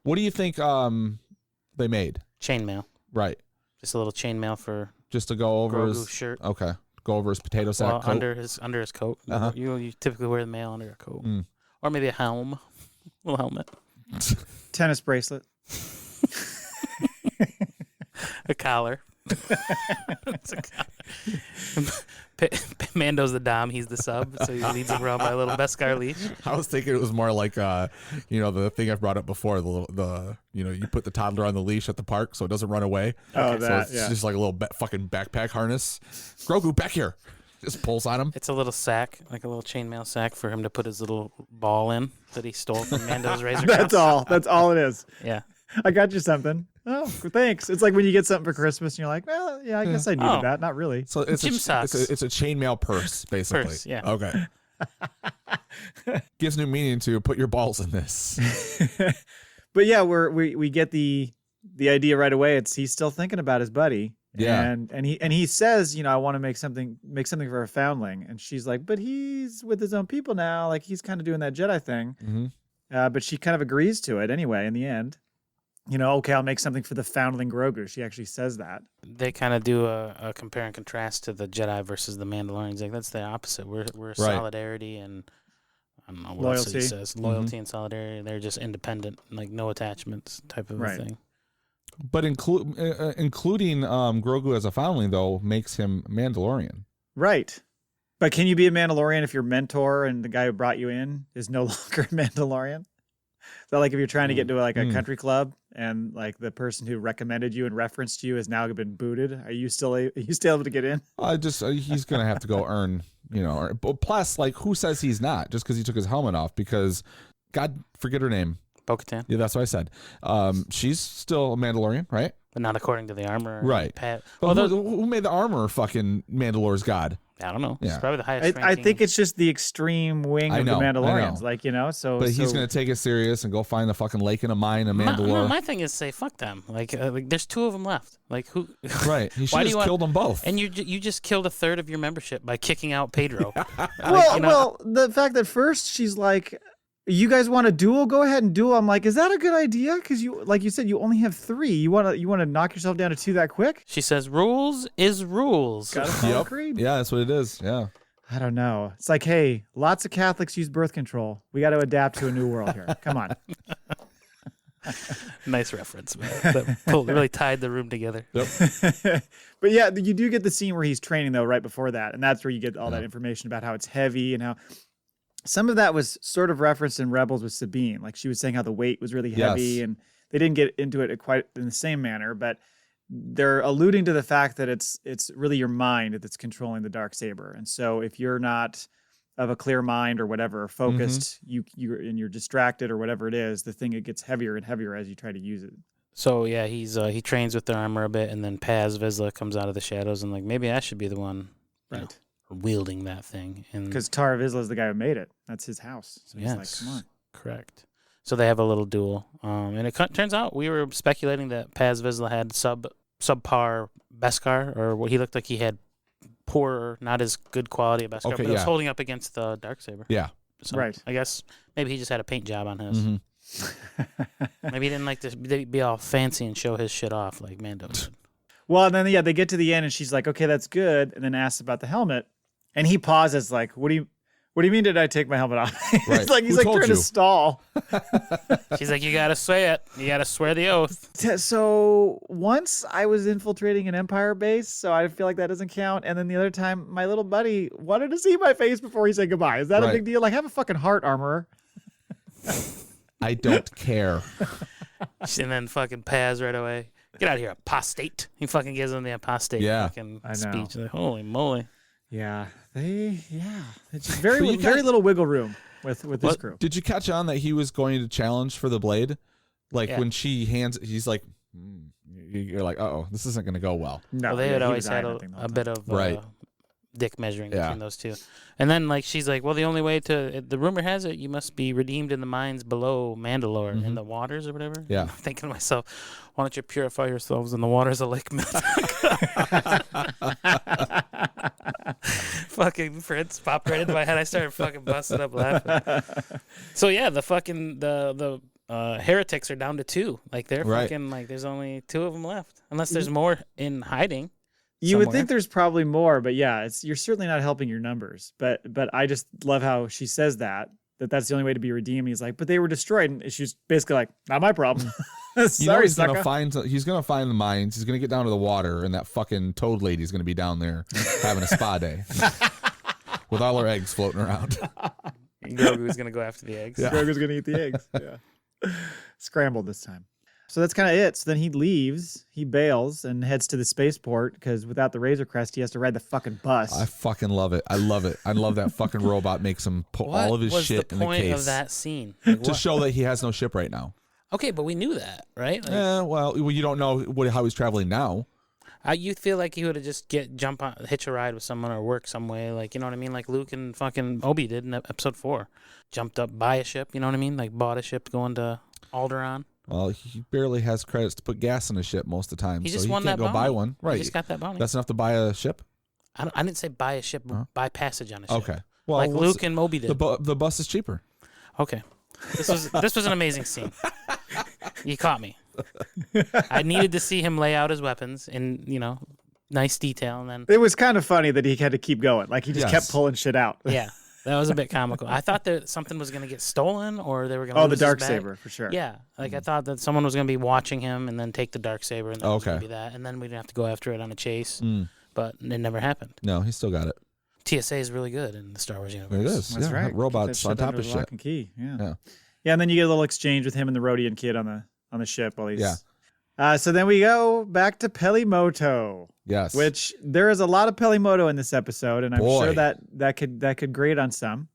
Speaker 1: What do you think they made?
Speaker 2: Chainmail.
Speaker 1: Right.
Speaker 2: Just a little chainmail for
Speaker 1: just to go over
Speaker 2: Grogu's
Speaker 1: his
Speaker 2: shirt.
Speaker 1: Okay. Go over his potato sack coat.
Speaker 2: Under his coat. You typically wear the mail under a coat. Or maybe a helm. A little helmet.
Speaker 3: Tennis bracelet.
Speaker 2: A collar. It's a collar. Mando's the dom, he's the sub, so he leads him around by a little Beskar leash.
Speaker 1: I was thinking it was more like, the thing I've brought up before, you put the toddler on the leash at the park so it doesn't run away.
Speaker 3: Oh,
Speaker 1: so it's just like a little fucking backpack harness. Grogu, back here. Just pulls on him.
Speaker 2: It's a little sack, like a little chainmail sack for him to put his little ball in that he stole from Mando's razor.
Speaker 3: That's all. That's all it is.
Speaker 2: Yeah.
Speaker 3: I got you something. Oh, thanks. It's like when you get something for Christmas and you're like, well, yeah, I guess I needed that. Not really.
Speaker 1: So it's
Speaker 2: Gym socks.
Speaker 1: It's a chainmail purse, basically.
Speaker 2: Purse, yeah.
Speaker 1: Okay. Gives new meaning to put your balls in this.
Speaker 3: But yeah, we get the idea right away. He's still thinking about his buddy.
Speaker 1: Yeah.
Speaker 3: And he says, I want to make something for a foundling. And she's like, but he's with his own people now. Like he's kind of doing that Jedi thing. But she kind of agrees to it anyway in the end. Okay, I'll make something for the foundling Grogu. She actually says that.
Speaker 2: They kind of do a compare and contrast to the Jedi versus the Mandalorians. Like that's the opposite. We're solidarity and I don't know what
Speaker 3: loyalty.
Speaker 2: else he says. Loyalty and solidarity. They're just independent, like no attachments type of a thing.
Speaker 1: But including Grogu as a foundling though makes him Mandalorian.
Speaker 3: Right. But can you be a Mandalorian if your mentor and the guy who brought you in is no longer a Mandalorian? So like if you're trying to get into like a country club and like the person who recommended you and referenced you has now been booted, are you still able to get in?
Speaker 1: He's gonna have to go earn, plus like who says he's not just because he took his helmet off? Because God forget her name.
Speaker 2: Bo-Katan.
Speaker 1: Yeah, that's what I said. She's still a Mandalorian, right?
Speaker 2: But not according to the armor.
Speaker 1: Right. Well, who made the armor fucking Mandalore's god?
Speaker 2: I don't know.
Speaker 1: Yeah.
Speaker 2: It's probably the highest
Speaker 3: I think it's just the extreme wing of the Mandalorians. Like, so.
Speaker 1: But he's going to take it serious and go find the fucking lake in a mine in Mandalore.
Speaker 2: My thing is say, fuck them. Like there's two of them left. Like who?
Speaker 1: Right. He should have killed them both.
Speaker 2: And you just killed a third of your membership by kicking out Pedro.
Speaker 3: Well, the fact that first she's like, you guys want to duel? Go ahead and duel. I'm like, is that a good idea? Because like you said, you only have 3. You want to knock yourself down to 2 that quick?
Speaker 2: She says, rules is rules.
Speaker 3: Gotta follow creed.
Speaker 1: Yeah, that's what it is. Yeah.
Speaker 3: I don't know. It's like, hey, lots of Catholics use birth control. We got to adapt to a new world here. Come on.
Speaker 2: Nice reference, man. That really tied the room together.
Speaker 1: Yep.
Speaker 3: But yeah, you do get the scene where he's training though, right before that, and that's where you get all that information about how it's heavy and how. Some of that was sort of referenced in Rebels with Sabine. Like she was saying how the weight was really heavy and they didn't get into it quite in the same manner. But they're alluding to the fact that it's really your mind that's controlling the dark saber. And so if you're not of a clear mind or whatever, focused, you're distracted or whatever it is, the thing, it gets heavier and heavier as you try to use it.
Speaker 2: So yeah, he trains with the armor a bit, and then Paz Vizsla comes out of the shadows and like, maybe I should be the one,
Speaker 3: Right.
Speaker 2: wielding that thing. And
Speaker 3: Because Tar Vizsla is the guy who made it. That's his house. So he's like, come on.
Speaker 2: correct. So they have a little duel, and it turns out we were speculating that Paz Vizsla had subpar Beskar, or what he looked like he had poor, not as good quality of Beskar, but it was holding up against the Darksaber.
Speaker 1: Yeah.
Speaker 2: So
Speaker 3: Right.
Speaker 2: I guess maybe he just had a paint job on his.
Speaker 1: Mm-hmm.
Speaker 2: Maybe he didn't like to be all fancy and show his shit off like Mando did.
Speaker 3: Well, and then, they get to the end and she's like, okay, that's good. And then asks about the helmet. And he pauses like, what do you mean did I take my helmet off?
Speaker 1: Right.
Speaker 3: It's like he's
Speaker 1: Who
Speaker 3: like
Speaker 1: told
Speaker 3: trying
Speaker 1: you?
Speaker 3: to stall.
Speaker 2: She's like, you got to say it. You got to swear the oath.
Speaker 3: So once I was infiltrating an Empire base, so I feel like that doesn't count. And then the other time, my little buddy wanted to see my face before he said goodbye. Is that a
Speaker 1: Right.
Speaker 3: big deal? Like, have a fucking heart armorer.
Speaker 1: I don't care.
Speaker 2: And then fucking Paz right away. Get out of here, apostate. He fucking gives him the apostate fucking
Speaker 3: I know.
Speaker 2: speech. Like, holy moly.
Speaker 3: Yeah, it's very very little wiggle room with this crew.
Speaker 1: Did you catch on that he was going to challenge for the blade? Like when she hands, he's like, you're like, oh, this isn't going to go well.
Speaker 3: No,
Speaker 2: Well, they had
Speaker 3: he
Speaker 2: always
Speaker 3: was
Speaker 2: had
Speaker 3: eyeing that thing the
Speaker 2: a
Speaker 3: whole
Speaker 2: bit
Speaker 3: time.
Speaker 2: of dick measuring
Speaker 1: Yeah.
Speaker 2: between those two. And then like she's like, well, the only way to, the rumor has it, you must be redeemed in the mines below Mandalore, in the waters or whatever.
Speaker 1: Yeah.
Speaker 2: I'm thinking to myself, why don't you purify yourselves in the waters of Lake Milton? Fucking Prince popped right into my head. I started fucking busting up laughing. So yeah, the fucking the heretics are down to 2. Like they're
Speaker 1: Right.
Speaker 2: fucking like there's only 2 of them left, unless there's more in hiding.
Speaker 3: You would
Speaker 2: somewhere.
Speaker 3: think there's probably more, but yeah, you're certainly not helping your numbers. But I just love how she says that's the only way to be redeemed. He's like, but they were destroyed, and she's basically like, not my problem. Sorry,
Speaker 1: he's
Speaker 3: sucker.
Speaker 1: gonna find the mines. He's gonna get down to the water, and that fucking toad lady's gonna be down there having a spa day with all her eggs floating around.
Speaker 2: Grogu's gonna go after the eggs.
Speaker 1: Yeah.
Speaker 3: Grogu's gonna eat the eggs. Yeah, scrambled this time. So that's kind of it. So then he leaves, he bails, and heads to the spaceport because without the Razor Crest, he has to ride the fucking bus.
Speaker 1: I fucking love it. I love it. I love that fucking robot makes him put all of his shit in the
Speaker 2: What was the point
Speaker 1: case
Speaker 2: of that scene? Like,
Speaker 1: to
Speaker 2: what?
Speaker 1: show that he has no ship right now.
Speaker 2: Okay, but we knew that, right? Like,
Speaker 1: Well, you don't know how he's traveling now.
Speaker 2: you feel like he would have just jump on, hitch a ride with someone or work some way, like, you know what I mean? Like Luke and fucking Obi did in episode 4. Jumped up, buy a ship, you know what I mean? Like bought a ship going to Alderaan.
Speaker 1: Well, he barely has credits to put gas in his ship most of the time,
Speaker 2: He
Speaker 1: so
Speaker 2: just
Speaker 1: he
Speaker 2: won
Speaker 1: can't
Speaker 2: that
Speaker 1: go buy
Speaker 2: bounty.
Speaker 1: one. Right,
Speaker 2: He just got that bounty.
Speaker 1: That's enough to buy a ship.
Speaker 2: I didn't say buy a ship, buy passage on a ship.
Speaker 1: Okay, well,
Speaker 2: Like Luke and Obi did.
Speaker 1: the bus is cheaper.
Speaker 2: Okay. This was an amazing scene. You caught me. I needed to see him lay out his weapons in, nice detail, and then
Speaker 3: It was kind of funny that he had to keep going. Like he just
Speaker 1: Yes.
Speaker 3: kept pulling shit out.
Speaker 2: yeah, that was a bit comical. I thought that something was going to get stolen, or they were going to
Speaker 3: Oh, the
Speaker 2: lose his
Speaker 3: dark
Speaker 2: bag.
Speaker 3: saber for sure.
Speaker 2: Yeah, like I thought that someone was going to be watching him and then take the dark saber, and that was going
Speaker 1: Okay.
Speaker 2: to be that, and then we'd have to go after it on a chase.
Speaker 1: Mm.
Speaker 2: But it never happened.
Speaker 1: No, he still got it.
Speaker 2: TSA is really good in the Star Wars universe.
Speaker 1: It is.
Speaker 3: That's
Speaker 1: yeah,
Speaker 3: right.
Speaker 1: robots
Speaker 3: Keep that
Speaker 1: on top
Speaker 3: under
Speaker 1: of
Speaker 3: lock
Speaker 1: shit.
Speaker 3: and key.
Speaker 1: Yeah.
Speaker 3: Yeah, and then you get a little exchange with him and the Rhodian kid on the ship while he's.
Speaker 1: Yeah.
Speaker 3: So then we go back to Pelimoto,
Speaker 1: Yes.
Speaker 3: which there is a lot of Pelimoto in this episode, and I'm
Speaker 1: Boy.
Speaker 3: sure that could grate on some.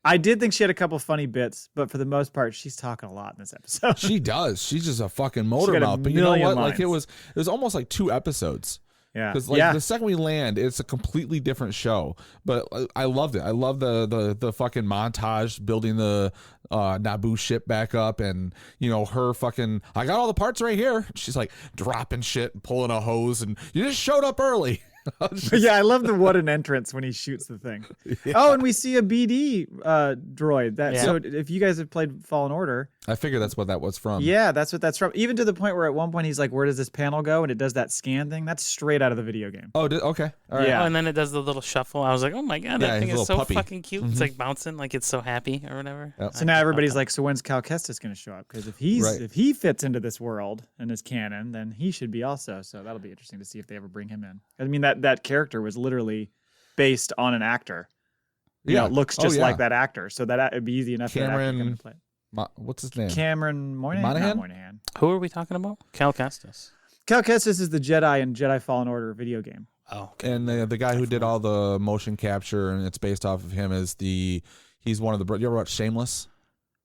Speaker 3: I did think she had a couple funny bits, but for the most part, she's talking a lot in this episode.
Speaker 1: she does. She's just a fucking
Speaker 3: She
Speaker 1: motor
Speaker 3: got a
Speaker 1: mouth. But you know
Speaker 3: million
Speaker 1: what? Like it
Speaker 3: lines.
Speaker 1: was almost like 2 episodes.
Speaker 3: Yeah,
Speaker 1: Because like the second we land, it's a completely different show. But I loved it. I love the fucking montage building the Naboo ship back up, and her fucking. I got all the parts right here. She's like dropping shit and pulling a hose, and you just showed up early.
Speaker 3: Yeah, I love the what an entrance when he shoots the thing.
Speaker 1: Yeah.
Speaker 3: Oh, and we see a BD droid.
Speaker 2: Yeah.
Speaker 3: So if you guys have played Fallen Order,
Speaker 1: I figured that's what that was from.
Speaker 3: yeah, that's what that's from. Even to the point where at one point he's like, "Where does this panel go?" And it does that scan thing. That's straight out of the video game.
Speaker 1: Oh, okay. All right.
Speaker 3: Yeah.
Speaker 2: Oh, and then it does the little shuffle. I was like, oh my god,
Speaker 1: Yeah,
Speaker 2: that thing
Speaker 1: his
Speaker 2: is so
Speaker 1: little puppy.
Speaker 2: fucking cute. It's like bouncing, like it's so happy or whatever.
Speaker 1: Yep.
Speaker 3: So now everybody's like, "So when's Cal Kestis going to show up? Because if he fits into this world and is canon, then he should be also." So that'll be interesting to see if they ever bring him in. I mean, that character was literally based on an actor.
Speaker 1: Yeah.
Speaker 3: It looks just like that actor. So that it'd be easy enough for that actor to come and play.
Speaker 1: What's his name?
Speaker 3: Cameron Moynihan?
Speaker 1: Monahan?
Speaker 3: Not Moynihan.
Speaker 2: Who are we talking about? Cal Kestis.
Speaker 3: Cal Kestis is the Jedi in Jedi Fallen Order video game.
Speaker 2: Oh, okay.
Speaker 1: And the guy who did all the motion capture, and it's based off of him, he's one of the. You ever watch Shameless?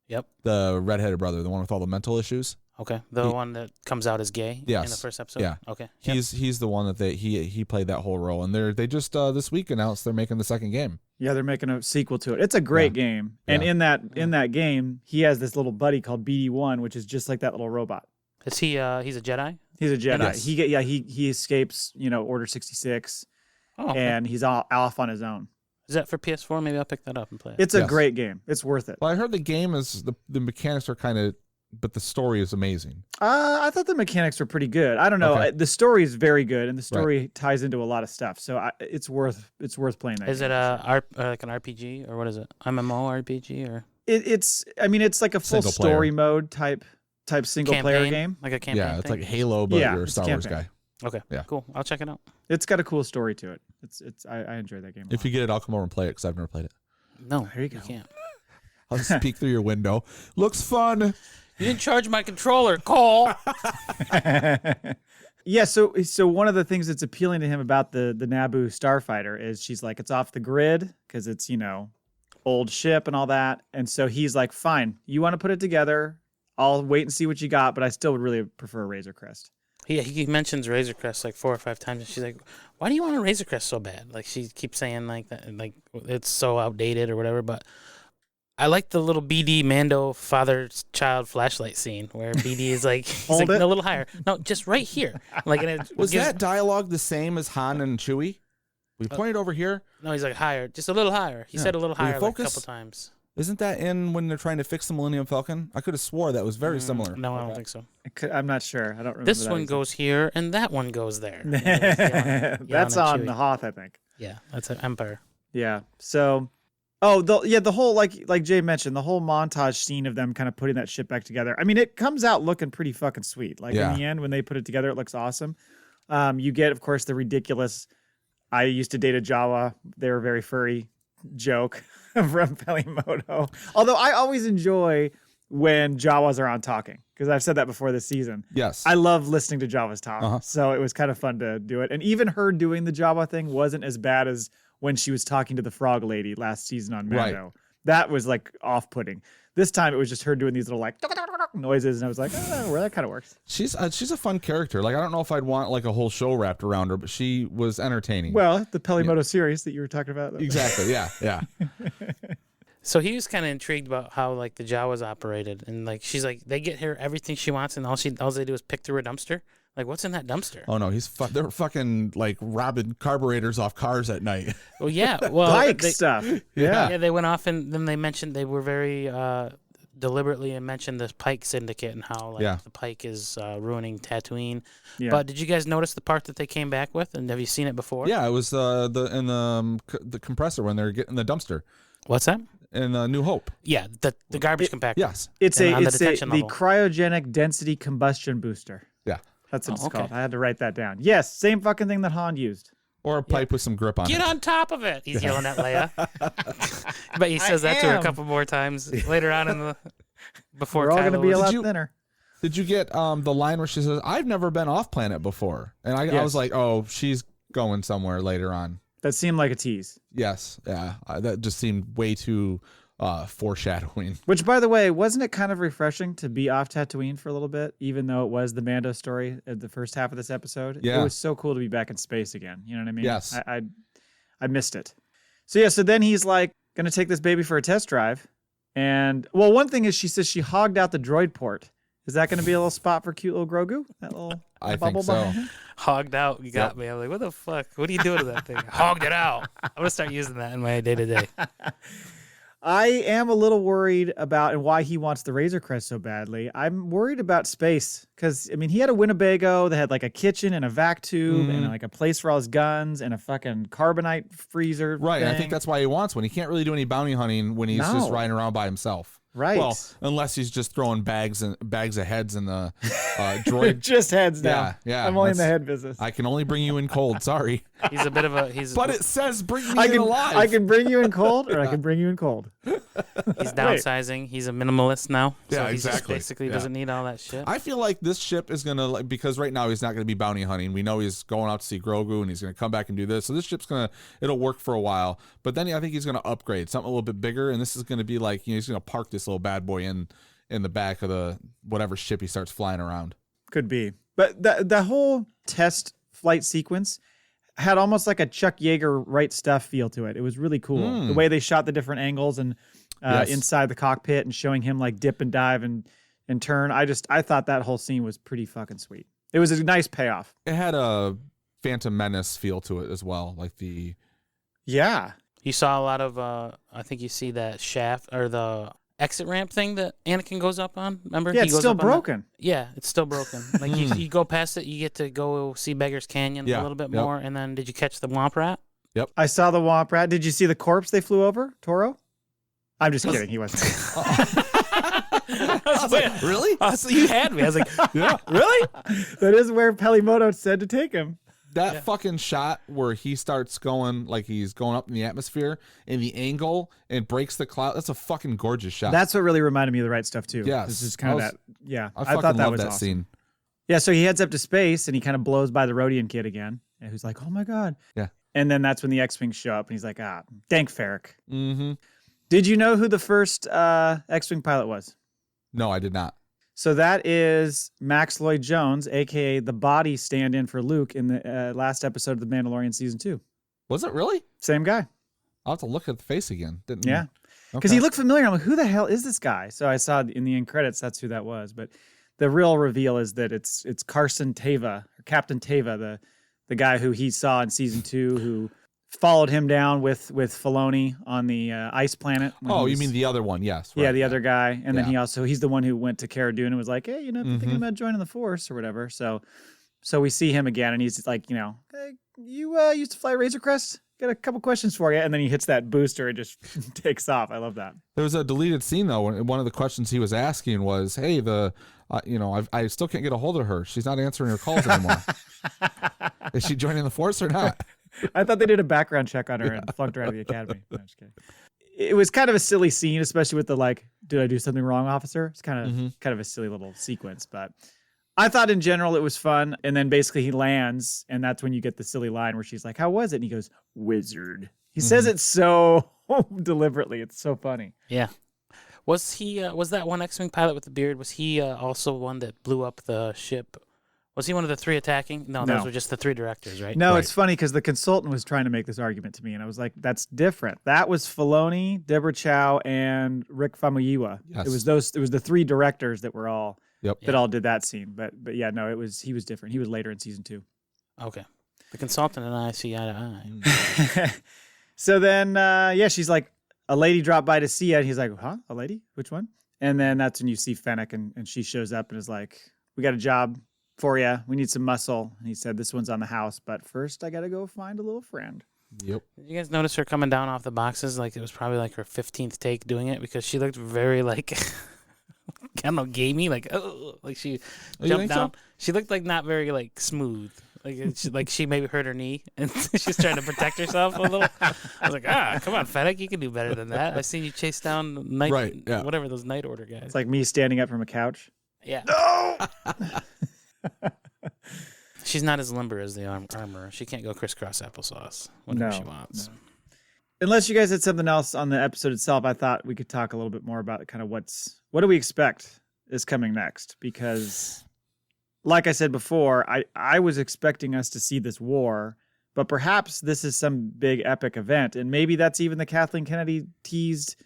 Speaker 2: Yep.
Speaker 1: The redheaded brother, the one with all the mental issues.
Speaker 2: Okay. The one that comes out as gay in the first episode?
Speaker 1: Yeah.
Speaker 2: Okay.
Speaker 1: He's the one that he played that whole role. And they just this week announced they're making the second game.
Speaker 3: Yeah, they're making a sequel to it. It's a great game. And in that game, he has this little buddy called BD1, which is just like that little robot.
Speaker 2: Is he he's a Jedi?
Speaker 3: He's a Jedi.
Speaker 1: Yes.
Speaker 3: He escapes, Order 66
Speaker 2: Oh,
Speaker 3: and he's off on his own.
Speaker 2: is that for PS4? Maybe I'll pick that up and play it.
Speaker 3: It's a great game. It's worth it.
Speaker 1: Well, I heard the game is the mechanics are kind of, but the story is amazing.
Speaker 3: I thought the mechanics were pretty good. I don't know.
Speaker 1: Okay.
Speaker 3: The story is very good, and the story ties into a lot of stuff. So it's worth playing that.
Speaker 2: Is
Speaker 3: game.
Speaker 2: it like an RPG or what is it? MMO RPG or
Speaker 3: It's like a full
Speaker 1: Single
Speaker 3: story
Speaker 1: player.
Speaker 3: mode type single player
Speaker 2: campaign?
Speaker 3: game.
Speaker 2: Like a campaign.
Speaker 1: Yeah, it's
Speaker 2: thing?
Speaker 1: like Halo, but
Speaker 3: Yeah,
Speaker 1: you're a
Speaker 3: it's
Speaker 1: Star
Speaker 3: a
Speaker 1: Wars
Speaker 3: campaign.
Speaker 1: guy.
Speaker 2: Okay.
Speaker 1: Yeah.
Speaker 2: Cool. I'll check it out.
Speaker 3: It's got a cool story to it. I enjoy that game.
Speaker 1: If you get it, I'll come over and play it because I've never played it.
Speaker 2: No,
Speaker 3: There you go.
Speaker 2: can't.
Speaker 1: I'll just peek through your window. Looks fun.
Speaker 2: You didn't charge my controller, Cole.
Speaker 3: Yeah, so one of the things that's appealing to him about the Naboo starfighter is she's like, it's off the grid because it's, old ship and all that. And so he's like, fine, you want to put it together. I'll wait and see what you got, but I still would really prefer Razor Crest.
Speaker 2: He mentions Razor Crest like 4 or 5 times, and she's like, "Why do you want a Razor Crest so bad?" Like she keeps saying like that, like it's so outdated or whatever. But I like the little BD Mando father-child flashlight scene where BD is like, he's like, no, a little higher, no, just right here. Like, and it
Speaker 1: Was
Speaker 2: gives-
Speaker 1: that dialogue the same as Han and Chewie? We pointed over here.
Speaker 2: No, he's like higher, just a little higher. He said a little
Speaker 1: Will you
Speaker 2: higher like a
Speaker 1: focus?
Speaker 2: couple times.
Speaker 1: Isn't that in when they're trying to fix the Millennium Falcon? I could have swore that was very similar.
Speaker 2: No, I don't think so.
Speaker 3: I'm not sure. I don't remember.
Speaker 2: This
Speaker 3: that
Speaker 2: one
Speaker 3: exactly.
Speaker 2: goes here, and that one goes there.
Speaker 3: That's on
Speaker 2: Chewie.
Speaker 3: the Hoth, I think.
Speaker 2: Yeah, that's an Empire.
Speaker 3: Yeah. So, the whole like Jay mentioned, the whole montage scene of them kind of putting that shit back together. I mean, it comes out looking pretty fucking sweet. Like in the end, when they put it together, it looks awesome. You get, of course, the ridiculous. I used to date a Jawa. They were very furry joke from Pelimoto. Although I always enjoy when Jawas are on talking because I've said that before this season.
Speaker 1: Yes.
Speaker 3: I love listening to Jawas talk. So it was kind of fun to do it. And even her doing the Jawa thing wasn't as bad as when she was talking to the frog lady last season on Mando.
Speaker 1: Right.
Speaker 3: That was like off-putting. This time it was just her doing these little like noises, and I was like, oh, well, that kind of works.
Speaker 1: She's a fun character. Like I don't know if I'd want like a whole show wrapped around her, but she was entertaining.
Speaker 3: Well, the Pelimoto series that you were talking about.
Speaker 1: Exactly. Yeah.
Speaker 2: So he was kind of intrigued about how like the Jawas operated, and like she's like they get her everything she wants, and all they do is pick through a dumpster. Like what's in that dumpster?
Speaker 1: Oh no, they're fucking like robbing carburetors off cars at night.
Speaker 2: Well, yeah, well,
Speaker 3: Bike stuff. Yeah.
Speaker 2: yeah, they went off, and then they mentioned they were very deliberately mentioned this Pike Syndicate and how like the Pike is ruining Tatooine.
Speaker 3: Yeah.
Speaker 2: But did you guys notice the part that they came back with, and have you seen it before?
Speaker 1: Yeah, it was the compressor when they're getting the dumpster
Speaker 2: What's that?
Speaker 1: in New Hope.
Speaker 2: Yeah, the garbage compactor.
Speaker 1: Yes.
Speaker 3: It's
Speaker 2: And on the
Speaker 3: the
Speaker 2: detection level.
Speaker 3: cryogenic density combustion booster.
Speaker 1: Yeah.
Speaker 3: That's what it's
Speaker 2: okay.
Speaker 3: called. I had to write that down. Yes, same fucking thing that Han used.
Speaker 1: Or a pipe with some grip on
Speaker 2: Get
Speaker 1: it.
Speaker 2: on top of it! He's yelling at Leia. But he says that to her a couple more times later on in the before.
Speaker 3: We're all going to
Speaker 2: Kylo
Speaker 3: be a
Speaker 2: was-
Speaker 3: lot
Speaker 1: you-
Speaker 3: thinner.
Speaker 1: Did you get the line where she says, "I've never been off planet before," and I
Speaker 3: Yes.
Speaker 1: was like, "Oh, she's going somewhere later on."
Speaker 3: That seemed like a tease.
Speaker 1: Yes. Yeah. That just seemed way too foreshadowing.
Speaker 3: Which, by the way, wasn't it kind of refreshing to be off Tatooine for a little bit, even though it was the Mando story at the first half of this episode?
Speaker 1: Yeah.
Speaker 3: It was so cool to be back in space again. You know what I mean?
Speaker 1: Yes.
Speaker 3: I missed it. So then he's like, going to take this baby for a test drive. And, well, one thing is she says she hogged out the droid port. Is that going to be a little spot for cute little Grogu? That little
Speaker 1: I
Speaker 3: bubble
Speaker 1: think so.
Speaker 3: behind him?
Speaker 2: Hogged out. You got me. I'm like, what the fuck? What are you doing to that thing? Hogged it out. I'm gonna start using that in my day to day.
Speaker 3: I am a little worried about and why he wants the Razor Crest so badly. I'm worried about space because, I mean, he had a Winnebago that had like a kitchen and a vac tube and like a place for all his guns and a fucking carbonite freezer.
Speaker 1: Right. I
Speaker 3: thing.
Speaker 1: think that's why he wants one. He can't really do any bounty hunting when he's just
Speaker 3: No.
Speaker 1: riding around by himself.
Speaker 3: Right.
Speaker 1: Well, unless he's just throwing bags of heads in the droid.
Speaker 3: Just heads now.
Speaker 1: Yeah.
Speaker 3: I'm only in the head business.
Speaker 1: I can only bring you in cold. Sorry.
Speaker 2: He's a bit of a
Speaker 1: But it says bring me in alive.
Speaker 3: I can bring you in cold, or I can bring you in cold.
Speaker 2: He's downsizing. He's a minimalist now.
Speaker 1: Yeah,
Speaker 2: so he
Speaker 1: exactly.
Speaker 2: just basically doesn't need all that shit.
Speaker 1: I feel like this ship is gonna, because right now he's not gonna be bounty hunting. We know he's going out to see Grogu, and he's gonna come back and do this. So this ship's it'll work for a while. But then I think he's gonna upgrade something a little bit bigger, and this is gonna be like, he's gonna park this little bad boy in the back of the whatever ship he starts flying around.
Speaker 3: Could be, but the whole test flight sequence had almost like a Chuck Yeager Right Stuff feel to it. It was really cool. The way they shot the different angles and inside the cockpit and showing him like dip and dive and turn. I thought that whole scene was pretty fucking sweet. It was a nice payoff.
Speaker 1: It had a Phantom Menace feel to it as well. Like
Speaker 3: yeah.
Speaker 2: You saw a lot of, I think you see that shaft or the exit ramp thing that Anakin goes up on. Remember?
Speaker 3: Yeah,
Speaker 2: he
Speaker 3: it's
Speaker 2: goes
Speaker 3: still
Speaker 2: up on
Speaker 3: broken.
Speaker 2: Yeah, it's still broken. Like you go past it, you get to go see Beggar's Canyon a little bit more. And then did you catch the Womp Rat?
Speaker 1: Yep.
Speaker 3: I saw the Womp Rat. Did you see the corpse they flew over, Toro? I'm just kidding. He wasn't.
Speaker 2: I was like,
Speaker 1: really?
Speaker 2: So you had me. I was like,
Speaker 1: Yeah.
Speaker 2: really?
Speaker 3: That is where Pelimoto said to take him.
Speaker 1: That fucking shot where he starts going, like he's going up in the atmosphere and the angle and breaks the cloud. That's a fucking gorgeous shot.
Speaker 3: That's what really reminded me of the Right Stuff too.
Speaker 1: Yes.
Speaker 3: This is kind of that. Yeah.
Speaker 1: I fucking
Speaker 3: thought that
Speaker 1: love
Speaker 3: was
Speaker 1: that
Speaker 3: awesome.
Speaker 1: scene.
Speaker 3: Yeah. So he heads up to space and he kind of blows by the Rhodian kid again. And who's like, oh my God.
Speaker 1: Yeah.
Speaker 3: And then that's when the X-Wings show up and he's like, dank Ferric.
Speaker 1: Mm-hmm.
Speaker 3: Did you know who the first X-Wing pilot was?
Speaker 1: No, I did not.
Speaker 3: So that is Max Lloyd Jones, a.k.a. the body stand-in for Luke in the last episode of The Mandalorian Season 2.
Speaker 1: Was it really?
Speaker 3: Same guy.
Speaker 1: I'll have to look at the face again.
Speaker 3: Yeah. Because he looked familiar. I'm like, who the hell is this guy? So I saw in the end credits, that's who that was. But the real reveal is that it's Carson Teva, or Captain Teva, the guy who he saw in Season 2, who followed him down with Filoni on the ice planet.
Speaker 1: Oh, you mean the other one? Yes.
Speaker 3: Yeah,
Speaker 1: right.
Speaker 3: the other guy. And then he's the one who went to Cara Dune and was like, hey, thinking about joining the Force or whatever. So we see him again and he's like, hey, you used to fly Razor Crest? Got a couple questions for you. And then he hits that booster and just takes off. I love that.
Speaker 1: There was a deleted scene though. One of the questions he was asking was, hey, I still can't get a hold of her. She's not answering her calls anymore. Is she joining the Force or not?
Speaker 3: I thought they did a background check on her and flunked her out of the academy. No, I'm just kidding. It was kind of a silly scene, especially with the like, did I do something wrong, officer? It's kind of a silly little sequence, but I thought in general it was fun. And then basically he lands, and that's when you get the silly line where she's like, "How was it?" And he goes, "Wizard." He says it so deliberately. It's so funny.
Speaker 2: Yeah. Was he? Was that one X-Wing pilot with the beard? Was he also one that blew up the ship? Was he one of the three attacking? No, those were just the three directors, right?
Speaker 3: No,
Speaker 1: Right.
Speaker 3: It's funny because the consultant was trying to make this argument to me, and I was like, that's different. That was Filoni, Deborah Chow, and Rick Famuyiwa.
Speaker 1: Yes.
Speaker 3: It was the three directors that were all
Speaker 1: Yep.
Speaker 3: that all did that scene. But yeah, no, he was different. He was later in Season 2.
Speaker 2: Okay. The consultant and I see eye to eye.
Speaker 3: So then she's like, a lady dropped by to see you, and he's like, huh? A lady? Which one? And then that's when you see Fennec, and she shows up and is like, we got a job for you. We need some muscle. And he said, this one's on the house, but first I got to go find a little friend.
Speaker 1: Yep.
Speaker 2: Did you guys notice her coming down off the boxes? Like it was probably like her 15th take doing it because she looked very like, I don't know, gamey. Like she jumped down.
Speaker 1: So?
Speaker 2: She looked like not very like smooth. Like she maybe hurt her knee and she's trying to protect herself a little. I was like, come on, Fennec, you can do better than that. I've seen you chase down whatever those night order guys.
Speaker 3: It's like me standing up from a couch.
Speaker 2: Yeah.
Speaker 3: No!
Speaker 2: She's not as limber as the armor. She can't go crisscross applesauce whenever she wants.
Speaker 3: No. Unless you guys had something else on the episode itself, I thought we could talk a little bit more about kind of what do we expect is coming next? Because, like I said before, I was expecting us to see this war, but perhaps this is some big epic event, and maybe that's even the Kathleen Kennedy teased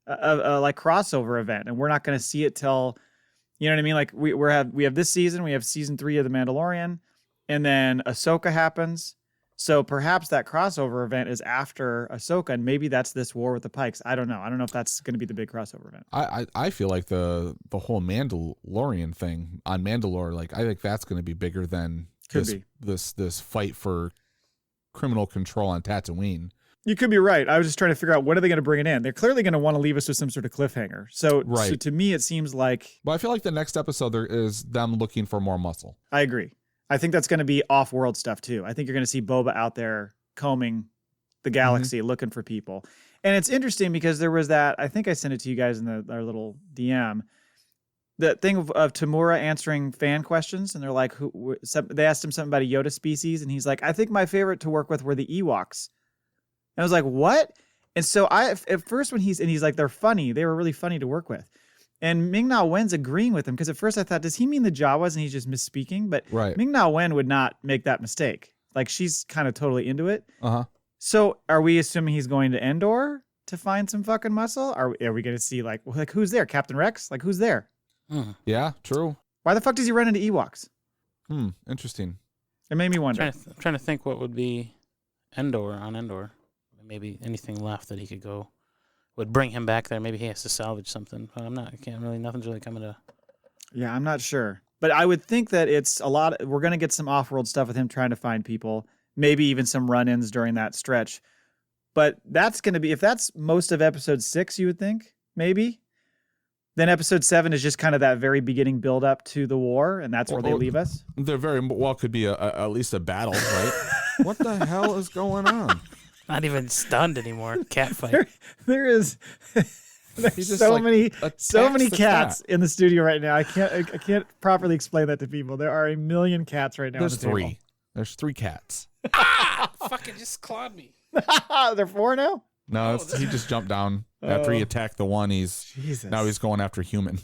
Speaker 3: like crossover event, and we're not going to see it till, you know what I mean? Like we have this season, we have season 3 of The Mandalorian, and then Ahsoka happens. So perhaps that crossover event is after Ahsoka, and maybe that's this war with the Pikes. I don't know. I don't know if that's going to be the big crossover event.
Speaker 1: I feel like the whole Mandalorian thing on Mandalore, like I think that's going to be bigger than this fight for criminal control on Tatooine.
Speaker 3: You could be right. I was just trying to figure out when are they going to bring it in. They're clearly going to want to leave us with some sort of cliffhanger. So to me, it seems like.
Speaker 1: But I feel like the next episode there is them looking for more muscle.
Speaker 3: I agree. I think that's going to be off-world stuff too. I think you're going to see Boba out there combing the galaxy, looking for people. And it's interesting because there was that. I think I sent it to you guys in our little DM. The thing of Tamura answering fan questions, and they're like, they asked him something about a Yoda species, and he's like, I think my favorite to work with were the Ewoks. And I was like, what? And so at first when he's like, they're funny. They were really funny to work with. And Ming-Na Wen's agreeing with him because at first I thought, does he mean the Jawas and he's just misspeaking? But Ming-Na Wen would not make that mistake. Like, she's kind of totally into it.
Speaker 1: Uh-huh.
Speaker 3: So are we assuming he's going to Endor to find some fucking muscle? Are we going to see like who's there? Captain Rex? Like, who's there?
Speaker 1: Yeah, true.
Speaker 3: Why the fuck does he run into Ewoks?
Speaker 1: Interesting.
Speaker 3: It made me wonder.
Speaker 2: I'm trying to think what would be Endor. Maybe anything left that he could go would bring him back there. Maybe he has to salvage something. But nothing's really coming to.
Speaker 3: Yeah, I'm not sure. But I would think that it's a lot. We're going to get some off-world stuff with him trying to find people. Maybe even some run-ins during that stretch. But that's going to be, if that's most of episode 6, you would think, maybe. Then episode 7 is just kind of that very beginning build up to the war, and that's where they leave us.
Speaker 1: There very well could be at least a battle, right? What the hell is going on?
Speaker 2: Not even stunned anymore. Cat fight.
Speaker 3: There's so many cats in the studio right now. I can't properly explain that to people. There are a million cats right now.
Speaker 1: There's 3. There's 3 cats.
Speaker 2: Fucking just clawed me.
Speaker 3: They're 4 now?
Speaker 1: No, he just jumped down after he attacked the one. Now he's going after human.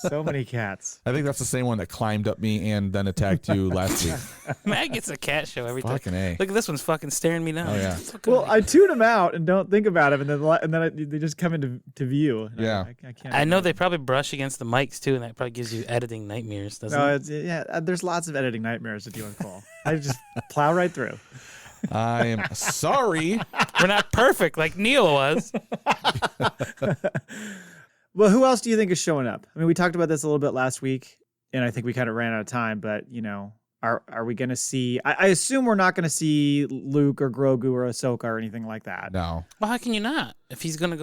Speaker 3: So many cats.
Speaker 1: I think that's the same one that climbed up me and then attacked you last week.
Speaker 2: Matt gets a cat show every time.
Speaker 1: Fucking A.
Speaker 2: Look at this one's fucking staring me down.
Speaker 1: Oh, yeah.
Speaker 3: Well, I tune them out and don't think about them, and then they just come into view.
Speaker 1: Yeah.
Speaker 3: I can't.
Speaker 2: I know they probably brush against the mics too, and that probably gives you editing nightmares, doesn't it?
Speaker 3: There's lots of editing nightmares if you want to call. I just plow right through.
Speaker 1: I am sorry.
Speaker 2: We're not perfect like Neil was.
Speaker 3: Well, who else do you think is showing up? I mean, we talked about this a little bit last week, and I think we kind of ran out of time. But are we going to see? I assume we're not going to see Luke or Grogu or Ahsoka or anything like that.
Speaker 1: No.
Speaker 2: Well, how can you not? If he's going to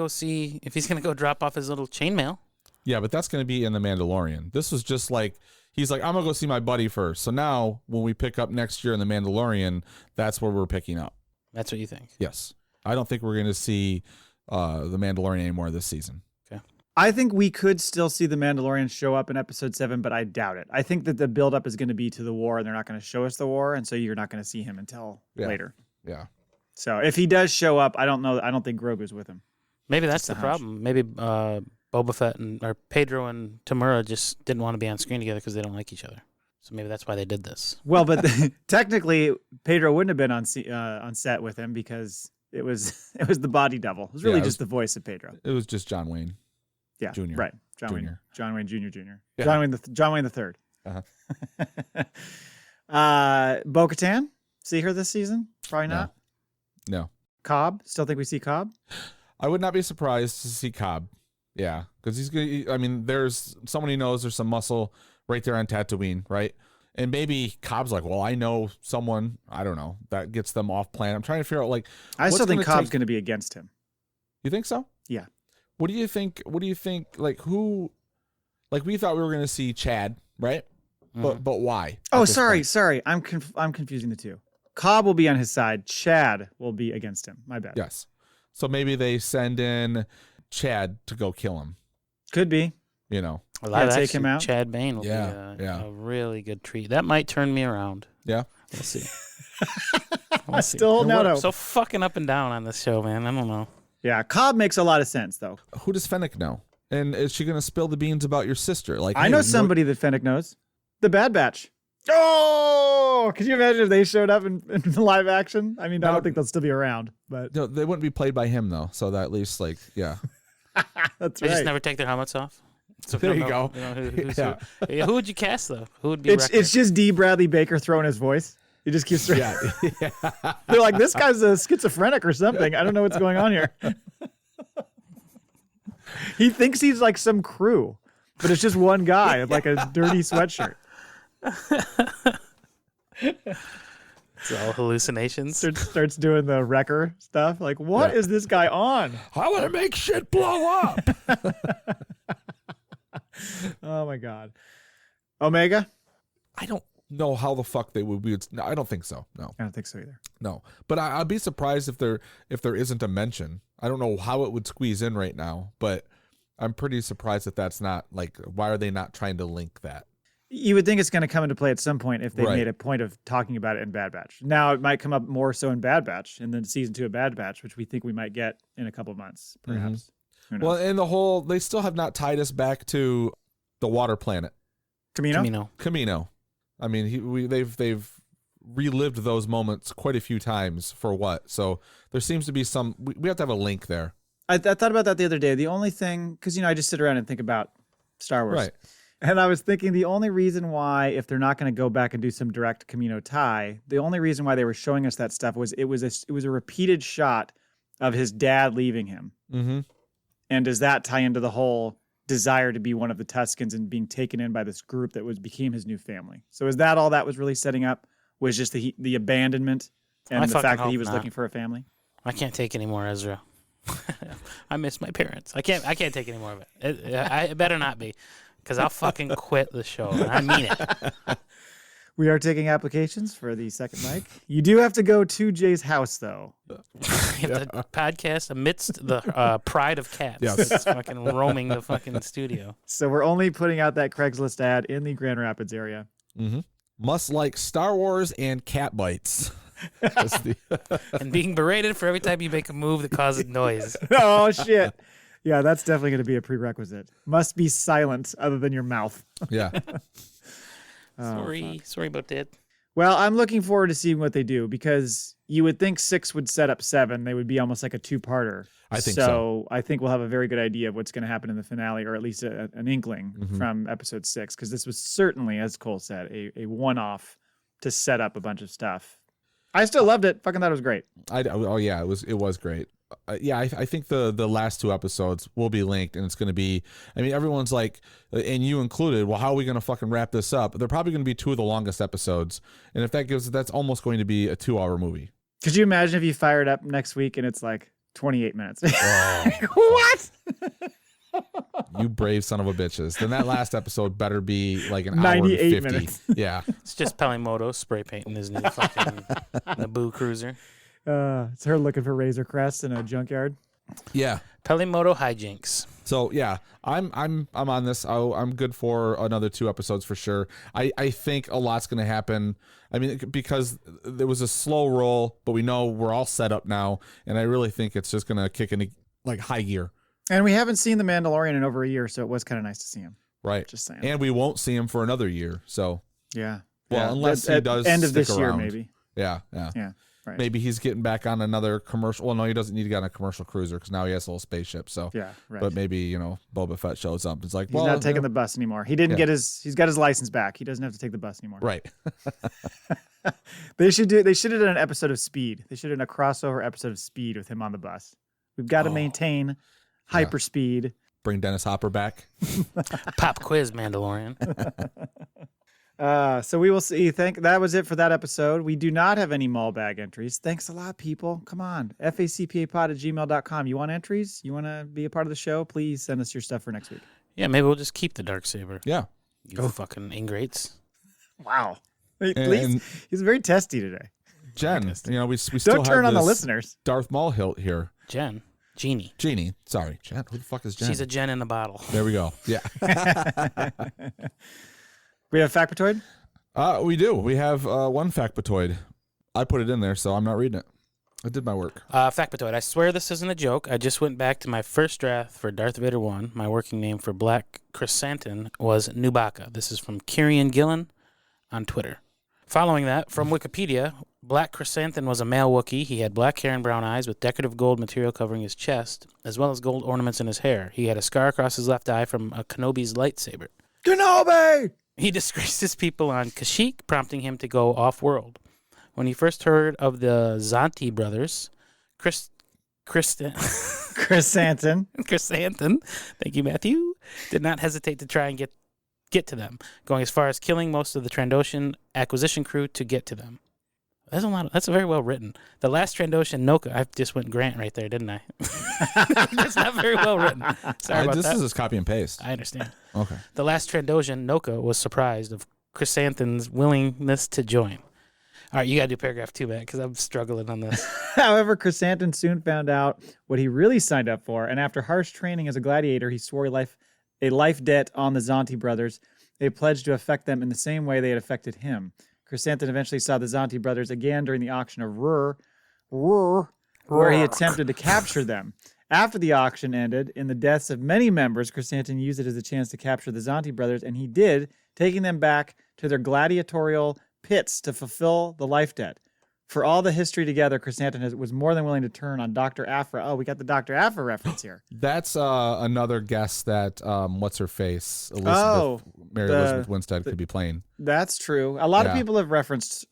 Speaker 2: go drop off his little chainmail.
Speaker 1: Yeah, but that's going to be in The Mandalorian. This was just like, he's like, I'm going to go see my buddy first. So now when we pick up next year in The Mandalorian, that's where we're picking up.
Speaker 2: That's what you think?
Speaker 1: Yes. I don't think we're going to see The Mandalorian anymore this season.
Speaker 2: Okay.
Speaker 3: I think we could still see the Mandalorian show up in episode 7, but I doubt it. I think that the buildup is going to be to the war, and they're not going to show us the war, and so you're not going to see him until later.
Speaker 1: Yeah.
Speaker 3: So if he does show up, I don't know. I don't think Grogu's with him.
Speaker 2: Maybe that's the problem. Maybe Boba Fett or Pedro and Tamura just didn't want to be on screen together because they don't like each other. So maybe that's why they did this.
Speaker 3: Well, but technically, Pedro wouldn't have been on set with him because it was the body double. It was really just the voice of Pedro.
Speaker 1: It was just John Wayne.
Speaker 3: Yeah,
Speaker 1: Jr.
Speaker 3: Right.
Speaker 1: John
Speaker 3: Wayne Jr.
Speaker 1: Yeah.
Speaker 3: John Wayne the third.
Speaker 1: Uh-huh.
Speaker 3: Bo-Katan, see her this season? Probably not.
Speaker 1: No.
Speaker 3: Cobb, still think we see Cobb?
Speaker 1: I would not be surprised to see Cobb. Yeah, because he's going to, I mean, there's someone he knows there's some muscle right there on Tatooine, right? And maybe Cobb's like, well, I know someone, I don't know, that gets them off planet. I'm trying to figure out, like,
Speaker 3: I still think Cobb's going to be against him.
Speaker 1: You think so?
Speaker 3: Yeah.
Speaker 1: What do you think? Like, who, like, we thought we were going to see Chad, right? Mm-hmm. But why?
Speaker 3: Oh, sorry. I'm confusing the two. Cobb will be on his side. Chad will be against him. My bad.
Speaker 1: Yes. So maybe they send in Chad to go kill him.
Speaker 3: Could be.
Speaker 1: You know.
Speaker 3: Take him out.
Speaker 2: Chad Bane will be a really good treat. That might turn me around.
Speaker 1: Yeah.
Speaker 2: We'll see.
Speaker 3: Still holding out hope.
Speaker 2: So fucking up and down on this show, man. I don't know.
Speaker 3: Yeah, Cobb makes a lot of sense, though.
Speaker 1: Who does Fennec know? And is she going to spill the beans about your sister? Like,
Speaker 3: I know somebody that Fennec knows. The Bad Batch. Oh, could you imagine if they showed up in live action? I mean, I don't think they'll still be around, but
Speaker 1: no, they wouldn't be played by him though. So that at least, like, yeah,
Speaker 3: that's
Speaker 2: they
Speaker 3: right.
Speaker 2: just never take their helmets off. So
Speaker 1: there you go.
Speaker 2: Who would you cast though? Who would be?
Speaker 3: It's just D. Bradley Baker throwing his voice. He just keeps.
Speaker 1: Yeah.
Speaker 3: They're like, this guy's a schizophrenic or something. I don't know what's going on here. He thinks he's like some crew, but it's just one guy in like a dirty sweatshirt.
Speaker 2: It's all hallucinations.
Speaker 3: Starts doing the wrecker stuff. Like, what is this guy on?
Speaker 1: I want to make shit blow up.
Speaker 3: Oh my God. Omega?
Speaker 1: I don't know how the fuck they would be. No, I don't think so. No,
Speaker 3: I don't think so either.
Speaker 1: no. But I'd be surprised if there isn't a mention. I don't know how it would squeeze in right now, but I'm pretty surprised that that's not like. Why are they not trying to link that?
Speaker 3: You would think it's going to come into play at some point if they
Speaker 1: Right.
Speaker 3: made a point of talking about it in Bad Batch. Now it might come up more so in Bad Batch, and then season 2 of Bad Batch, which we think we might get in a couple of months, perhaps. Who knows?
Speaker 1: Well, and they still have not tied us back to the water planet,
Speaker 3: Camino?
Speaker 1: I mean, they've relived those moments quite a few times for what? So there seems to be some. We have to have a link there,
Speaker 3: I thought about that the other day. The only thing, because I just sit around and think about Star Wars,
Speaker 1: right?
Speaker 3: and I was thinking the only reason why, if they're not going to go back and do some direct Camino tie, the only reason why they were showing us that stuff was it was a repeated shot of his dad leaving him.
Speaker 1: Mm-hmm.
Speaker 3: And does that tie into the whole desire to be one of the Tuskens and being taken in by this group that became his new family? So is that all that was really setting up? Was just the abandonment and the fact that he was looking for a family?
Speaker 2: I can't take any more Ezra. I miss my parents. I can't take any more of it. It better not be, because I'll fucking quit the show. And I mean it.
Speaker 3: We are taking applications for the second mic. You do have to go to Jay's house, though.
Speaker 2: You have to podcast amidst the pride of cats.
Speaker 1: Yes.
Speaker 2: That's fucking roaming the fucking studio.
Speaker 3: So we're only putting out that Craigslist ad in the Grand Rapids area.
Speaker 1: Mm-hmm. Must like Star Wars and cat bites.
Speaker 2: And being berated for every time you make a move that causes noise.
Speaker 3: Oh, shit. Yeah, that's definitely going to be a prerequisite. Must be silent other than your mouth.
Speaker 1: Yeah.
Speaker 2: Sorry about that.
Speaker 3: Well, I'm looking forward to seeing what they do, because you would think 6 would set up 7. They would be almost like a 2-parter.
Speaker 1: I think so.
Speaker 3: I think we'll have a very good idea of what's going to happen in the finale, or at least an inkling from episode 6, because this was certainly, as Cole said, a one-off to set up a bunch of stuff. I still loved it. Fucking thought it was great.
Speaker 1: Oh yeah, it was great. I think the last 2 episodes will be linked, and it's going to be. I mean, everyone's like, and you included. Well, how are we going to fucking wrap this up? They're probably going to be 2 of the longest episodes, and if that's almost going to be a 2-hour movie.
Speaker 3: Could you imagine if you fire it up next week and it's like 28 minutes?
Speaker 1: Oh,
Speaker 3: what?
Speaker 1: You brave son of a bitches. Then that last episode better be like an
Speaker 3: 98
Speaker 1: hour and 50.
Speaker 3: minutes.
Speaker 1: Yeah.
Speaker 2: It's just Pelimoto spray painting his new fucking Naboo cruiser.
Speaker 3: It's her looking for Razor Crest in a junkyard.
Speaker 1: Yeah.
Speaker 2: Pelimoto hijinks.
Speaker 1: So yeah, I'm on this. I'm good for another 2 episodes for sure. I think a lot's going to happen. I mean, because there was a slow roll, but we know we're all set up now, and I really think it's just going to kick into like high gear.
Speaker 3: And we haven't seen the Mandalorian in over a year, so it was kind of nice to see him.
Speaker 1: Right.
Speaker 3: Just saying.
Speaker 1: And we won't see him for another year. So
Speaker 3: Yeah.
Speaker 1: well,
Speaker 3: Yeah.
Speaker 1: unless he does
Speaker 3: end of
Speaker 1: stick
Speaker 3: this year,
Speaker 1: around.
Speaker 3: maybe.
Speaker 1: Yeah.
Speaker 3: Yeah. Right.
Speaker 1: Maybe he's getting back on another commercial. Well, no, he doesn't need to get on a commercial cruiser because now he has a little spaceship. So
Speaker 3: Yeah. Right.
Speaker 1: but maybe Boba Fett shows up. It's like,
Speaker 3: He's not taking the bus anymore. He didn't get he's got his license back. He doesn't have to take the bus anymore.
Speaker 1: right.
Speaker 3: They should have done an episode of Speed. They should have done a crossover episode of Speed with him on the bus. We've got to maintain hyperspeed.
Speaker 1: Bring Dennis Hopper back.
Speaker 2: Pop quiz, Mandalorian.
Speaker 3: So we will see. That was it for that episode. We do not have any mall bag entries. Thanks a lot, people. Come on. FACPApod@gmail.com. You want entries? You want to be a part of the show? Please send us your stuff for next week.
Speaker 2: Yeah, maybe we'll just keep the Darksaber.
Speaker 1: Yeah.
Speaker 2: You fucking ingrates.
Speaker 3: Wow. He's very testy today.
Speaker 1: Jen, we still
Speaker 3: Don't turn
Speaker 1: have
Speaker 3: on the
Speaker 1: this
Speaker 3: listeners.
Speaker 1: Darth Maul hilt here.
Speaker 2: Jeannie.
Speaker 1: Sorry, Jen. Who the fuck is Jen?
Speaker 2: She's a Jen in a bottle.
Speaker 1: There we go. Yeah.
Speaker 3: We have FACPAtoid?
Speaker 1: We do. We have one FACPAtoid. I put it in there, so I'm not reading it. I did my work.
Speaker 2: FACPAtoid. I swear this isn't a joke. I just went back to my first draft for Darth Vader 1. My working name for Black Chrysanthemum was Nubaka. This is from Kieran Gillen on Twitter. Following that, from Wikipedia, Black Chrysanthemum was a male Wookiee. He had black hair and brown eyes with decorative gold material covering his chest, as well as gold ornaments in his hair. He had a scar across his left eye from a Kenobi's lightsaber.
Speaker 3: Kenobi!
Speaker 2: He disgraced his people on Kashyyyk, prompting him to go off-world. When he first heard of the Zanti brothers,
Speaker 3: Chrysanthemum.
Speaker 2: Chrysanthemum, thank you, Matthew, did not hesitate to try and get to them, going as far as killing most of the Trandoshan acquisition crew to get to them. That's a lot. That's very well written. The Last Trandoshan Noka. I just went Grant right there, didn't I? That's not very well written. Sorry about
Speaker 1: this
Speaker 2: that.
Speaker 1: is just copy and paste.
Speaker 2: I understand.
Speaker 1: Okay.
Speaker 2: The Last Trandoshan Noka was surprised of Chrysanthemum's willingness to join. All right, you got to do paragraph 2, Matt, because I'm struggling on this.
Speaker 3: However, Chrysanthemum soon found out what he really signed up for, and after harsh training as a gladiator, he swore a life debt on the Zonti brothers. They pledged to affect them in the same way they had affected him. Chrysanthemum eventually saw the Zonti brothers again during the auction of Rur, where he attempted to capture them. After the auction ended, in the deaths of many members, Chrysanthemum used it as a chance to capture the Zonti brothers, and he did, taking them back to their gladiatorial pits to fulfill the life debt. For all the history together, Chrysanthemum was more than willing to turn on Dr. Aphra. Oh, we got the Dr. Aphra reference here.
Speaker 1: That's another guess that what's her face, Mary Elizabeth Winstead could be playing.
Speaker 3: That's true. A lot of people have referenced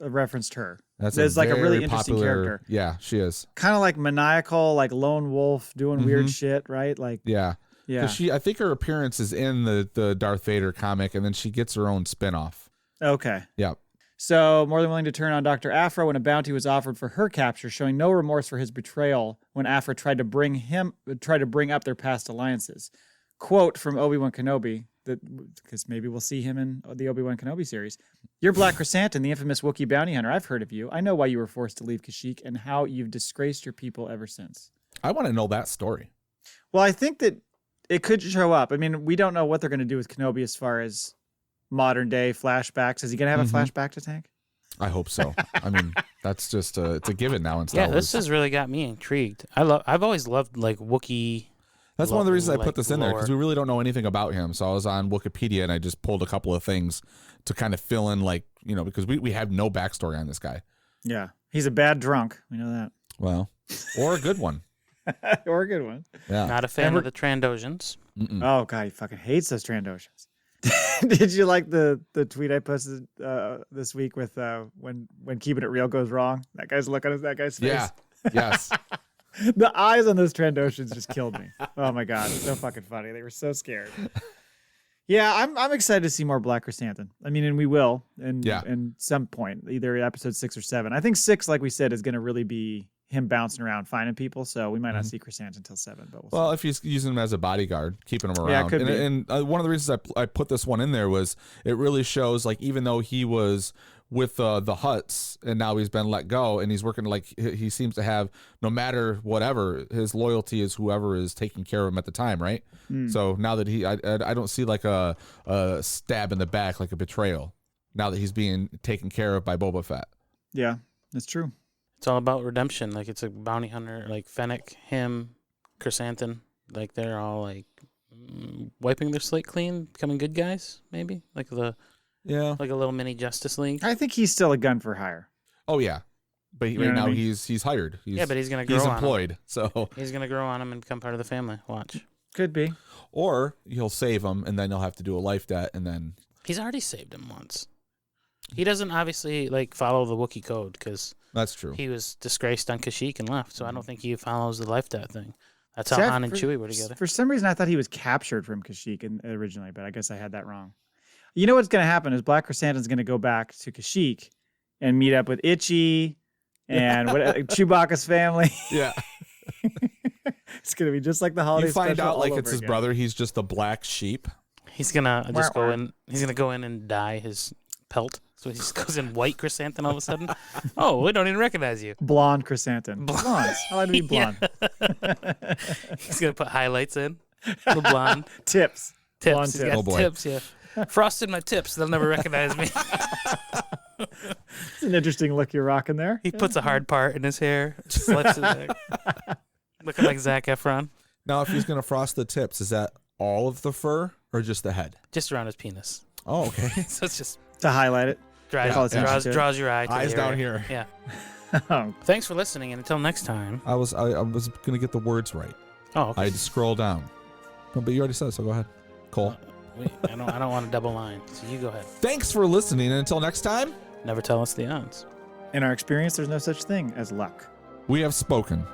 Speaker 3: her.
Speaker 1: That's
Speaker 3: like a really
Speaker 1: very
Speaker 3: interesting
Speaker 1: popular
Speaker 3: character.
Speaker 1: Yeah, she is.
Speaker 3: Kind of like maniacal, like lone wolf doing weird shit, right? Like
Speaker 1: Yeah.
Speaker 3: yeah.
Speaker 1: I think her appearance is in the Darth Vader comic, and then she gets her own spinoff.
Speaker 3: Okay.
Speaker 1: Yeah.
Speaker 3: So, more than willing to turn on Dr. Aphra when a bounty was offered for her capture, showing no remorse for his betrayal when Aphra tried to bring up their past alliances. Quote from Obi-Wan Kenobi, because maybe we'll see him in the Obi-Wan Kenobi series. You're Black Chrysanthemum, the infamous Wookiee bounty hunter. I've heard of you. I know why you were forced to leave Kashyyyk and how you've disgraced your people ever since.
Speaker 1: I want to know that story.
Speaker 3: Well, I think that it could show up. I mean, we don't know what they're going to do with Kenobi as far as modern day flashbacks. Is he going to have a flashback to Tank?
Speaker 1: I hope so. I mean, that's just it's a given now in Star Wars.
Speaker 2: This has really got me intrigued. I've always loved like Wookiee.
Speaker 1: That's one of the reasons I put this in there,
Speaker 2: lore.
Speaker 1: because we really don't know anything about him. So I was on Wikipedia and I just pulled a couple of things to kind of fill in, like, because we have no backstory on this guy.
Speaker 3: Yeah. He's a bad drunk. We know that.
Speaker 1: Well, or a good one.
Speaker 3: Or a good one.
Speaker 1: Yeah.
Speaker 2: Not a fan of the Trandoshans.
Speaker 3: Oh, God, he fucking hates those Trandoshans. Did you like the tweet I posted this week with when keeping it real goes wrong? That guy's looking at that guy's face.
Speaker 1: Yeah. Yes.
Speaker 3: The eyes on those Trandoshans just killed me. Oh my God, it's so fucking funny. They were so scared. Yeah, I'm excited to see more Black Chrysanthemum. I mean, and we will, in some point, either episode 6 or 7. I think 6, like we said, is going to really be him bouncing around finding people. So we might not see Chrysanthemum until 7. But we'll see.
Speaker 1: If he's using him as a bodyguard, keeping him around.
Speaker 3: Yeah, it could be.
Speaker 1: And one of the reasons I put this one in there was it really shows, like, even though he was with the Hutts and now he's been let go and he's working, like, he seems to have, no matter whatever, his loyalty is whoever is taking care of him at the time, right? So now that I don't see like a stab in the back, like a betrayal, now that he's being taken care of by Boba Fett.
Speaker 3: Yeah, that's true.
Speaker 2: It's all about redemption. Like, it's a bounty hunter, like Fennec, him, Chrysanthemum. Like, they're all like wiping their slate clean, becoming good guys, maybe like a little mini Justice League.
Speaker 3: I think he's still a gun for hire.
Speaker 1: Oh yeah, but right now he's hired.
Speaker 2: But he's gonna grow. He's
Speaker 1: employed,
Speaker 2: on
Speaker 1: so
Speaker 2: he's gonna grow on him and become part of the family. Watch.
Speaker 3: Could be.
Speaker 1: Or he'll save him, and then he'll have to do a life debt, and then
Speaker 2: he's already saved him once. He doesn't obviously like follow the Wookiee code because
Speaker 1: that's true.
Speaker 2: He was disgraced on Kashyyyk and left, so I don't think he follows the life debt thing. That's how Han and Chewie were together.
Speaker 3: For some reason, I thought he was captured from Kashyyyk originally, but I guess I had that wrong. You know what's going to happen is Black Chrysanthemum's going to go back to Kashyyyk and meet up with Itchy and Chewbacca's family.
Speaker 1: Yeah.
Speaker 3: It's going to be just like the holiday special.
Speaker 1: You find out like it's his
Speaker 3: again.
Speaker 1: brother. He's just a black sheep.
Speaker 2: He's gonna just go in. He's gonna go in and dye his pelt, so he just goes in white Chrysanthemum all of a sudden. Oh, we don't even recognize you.
Speaker 3: Blonde Chrysanthemum. Blondes. I like to be blonde.
Speaker 2: He's gonna put highlights in. The blonde
Speaker 3: tips.
Speaker 2: Tips. He's got tips. Yeah. Frosted my tips. They'll never recognize me.
Speaker 3: It's an interesting look you're rocking there.
Speaker 2: He puts a hard part in his hair. Slips it there. Looking like Zac Efron.
Speaker 1: Now, if he's gonna frost the tips, is that all of the fur or just the head?
Speaker 2: Just around his penis.
Speaker 1: Oh, okay.
Speaker 2: So it's just
Speaker 3: to highlight it.
Speaker 2: Draws your eye. To
Speaker 1: eyes down here.
Speaker 2: Yeah. Thanks for listening, and until next time.
Speaker 1: I was gonna get the words right.
Speaker 2: Oh, okay.
Speaker 1: I had to scroll down. But you already said it, so go ahead. Cole.
Speaker 2: I don't want a double line, so you go ahead.
Speaker 1: Thanks for listening, and until next time,
Speaker 2: never tell us the odds.
Speaker 3: In our experience, there's no such thing as luck.
Speaker 1: We have spoken.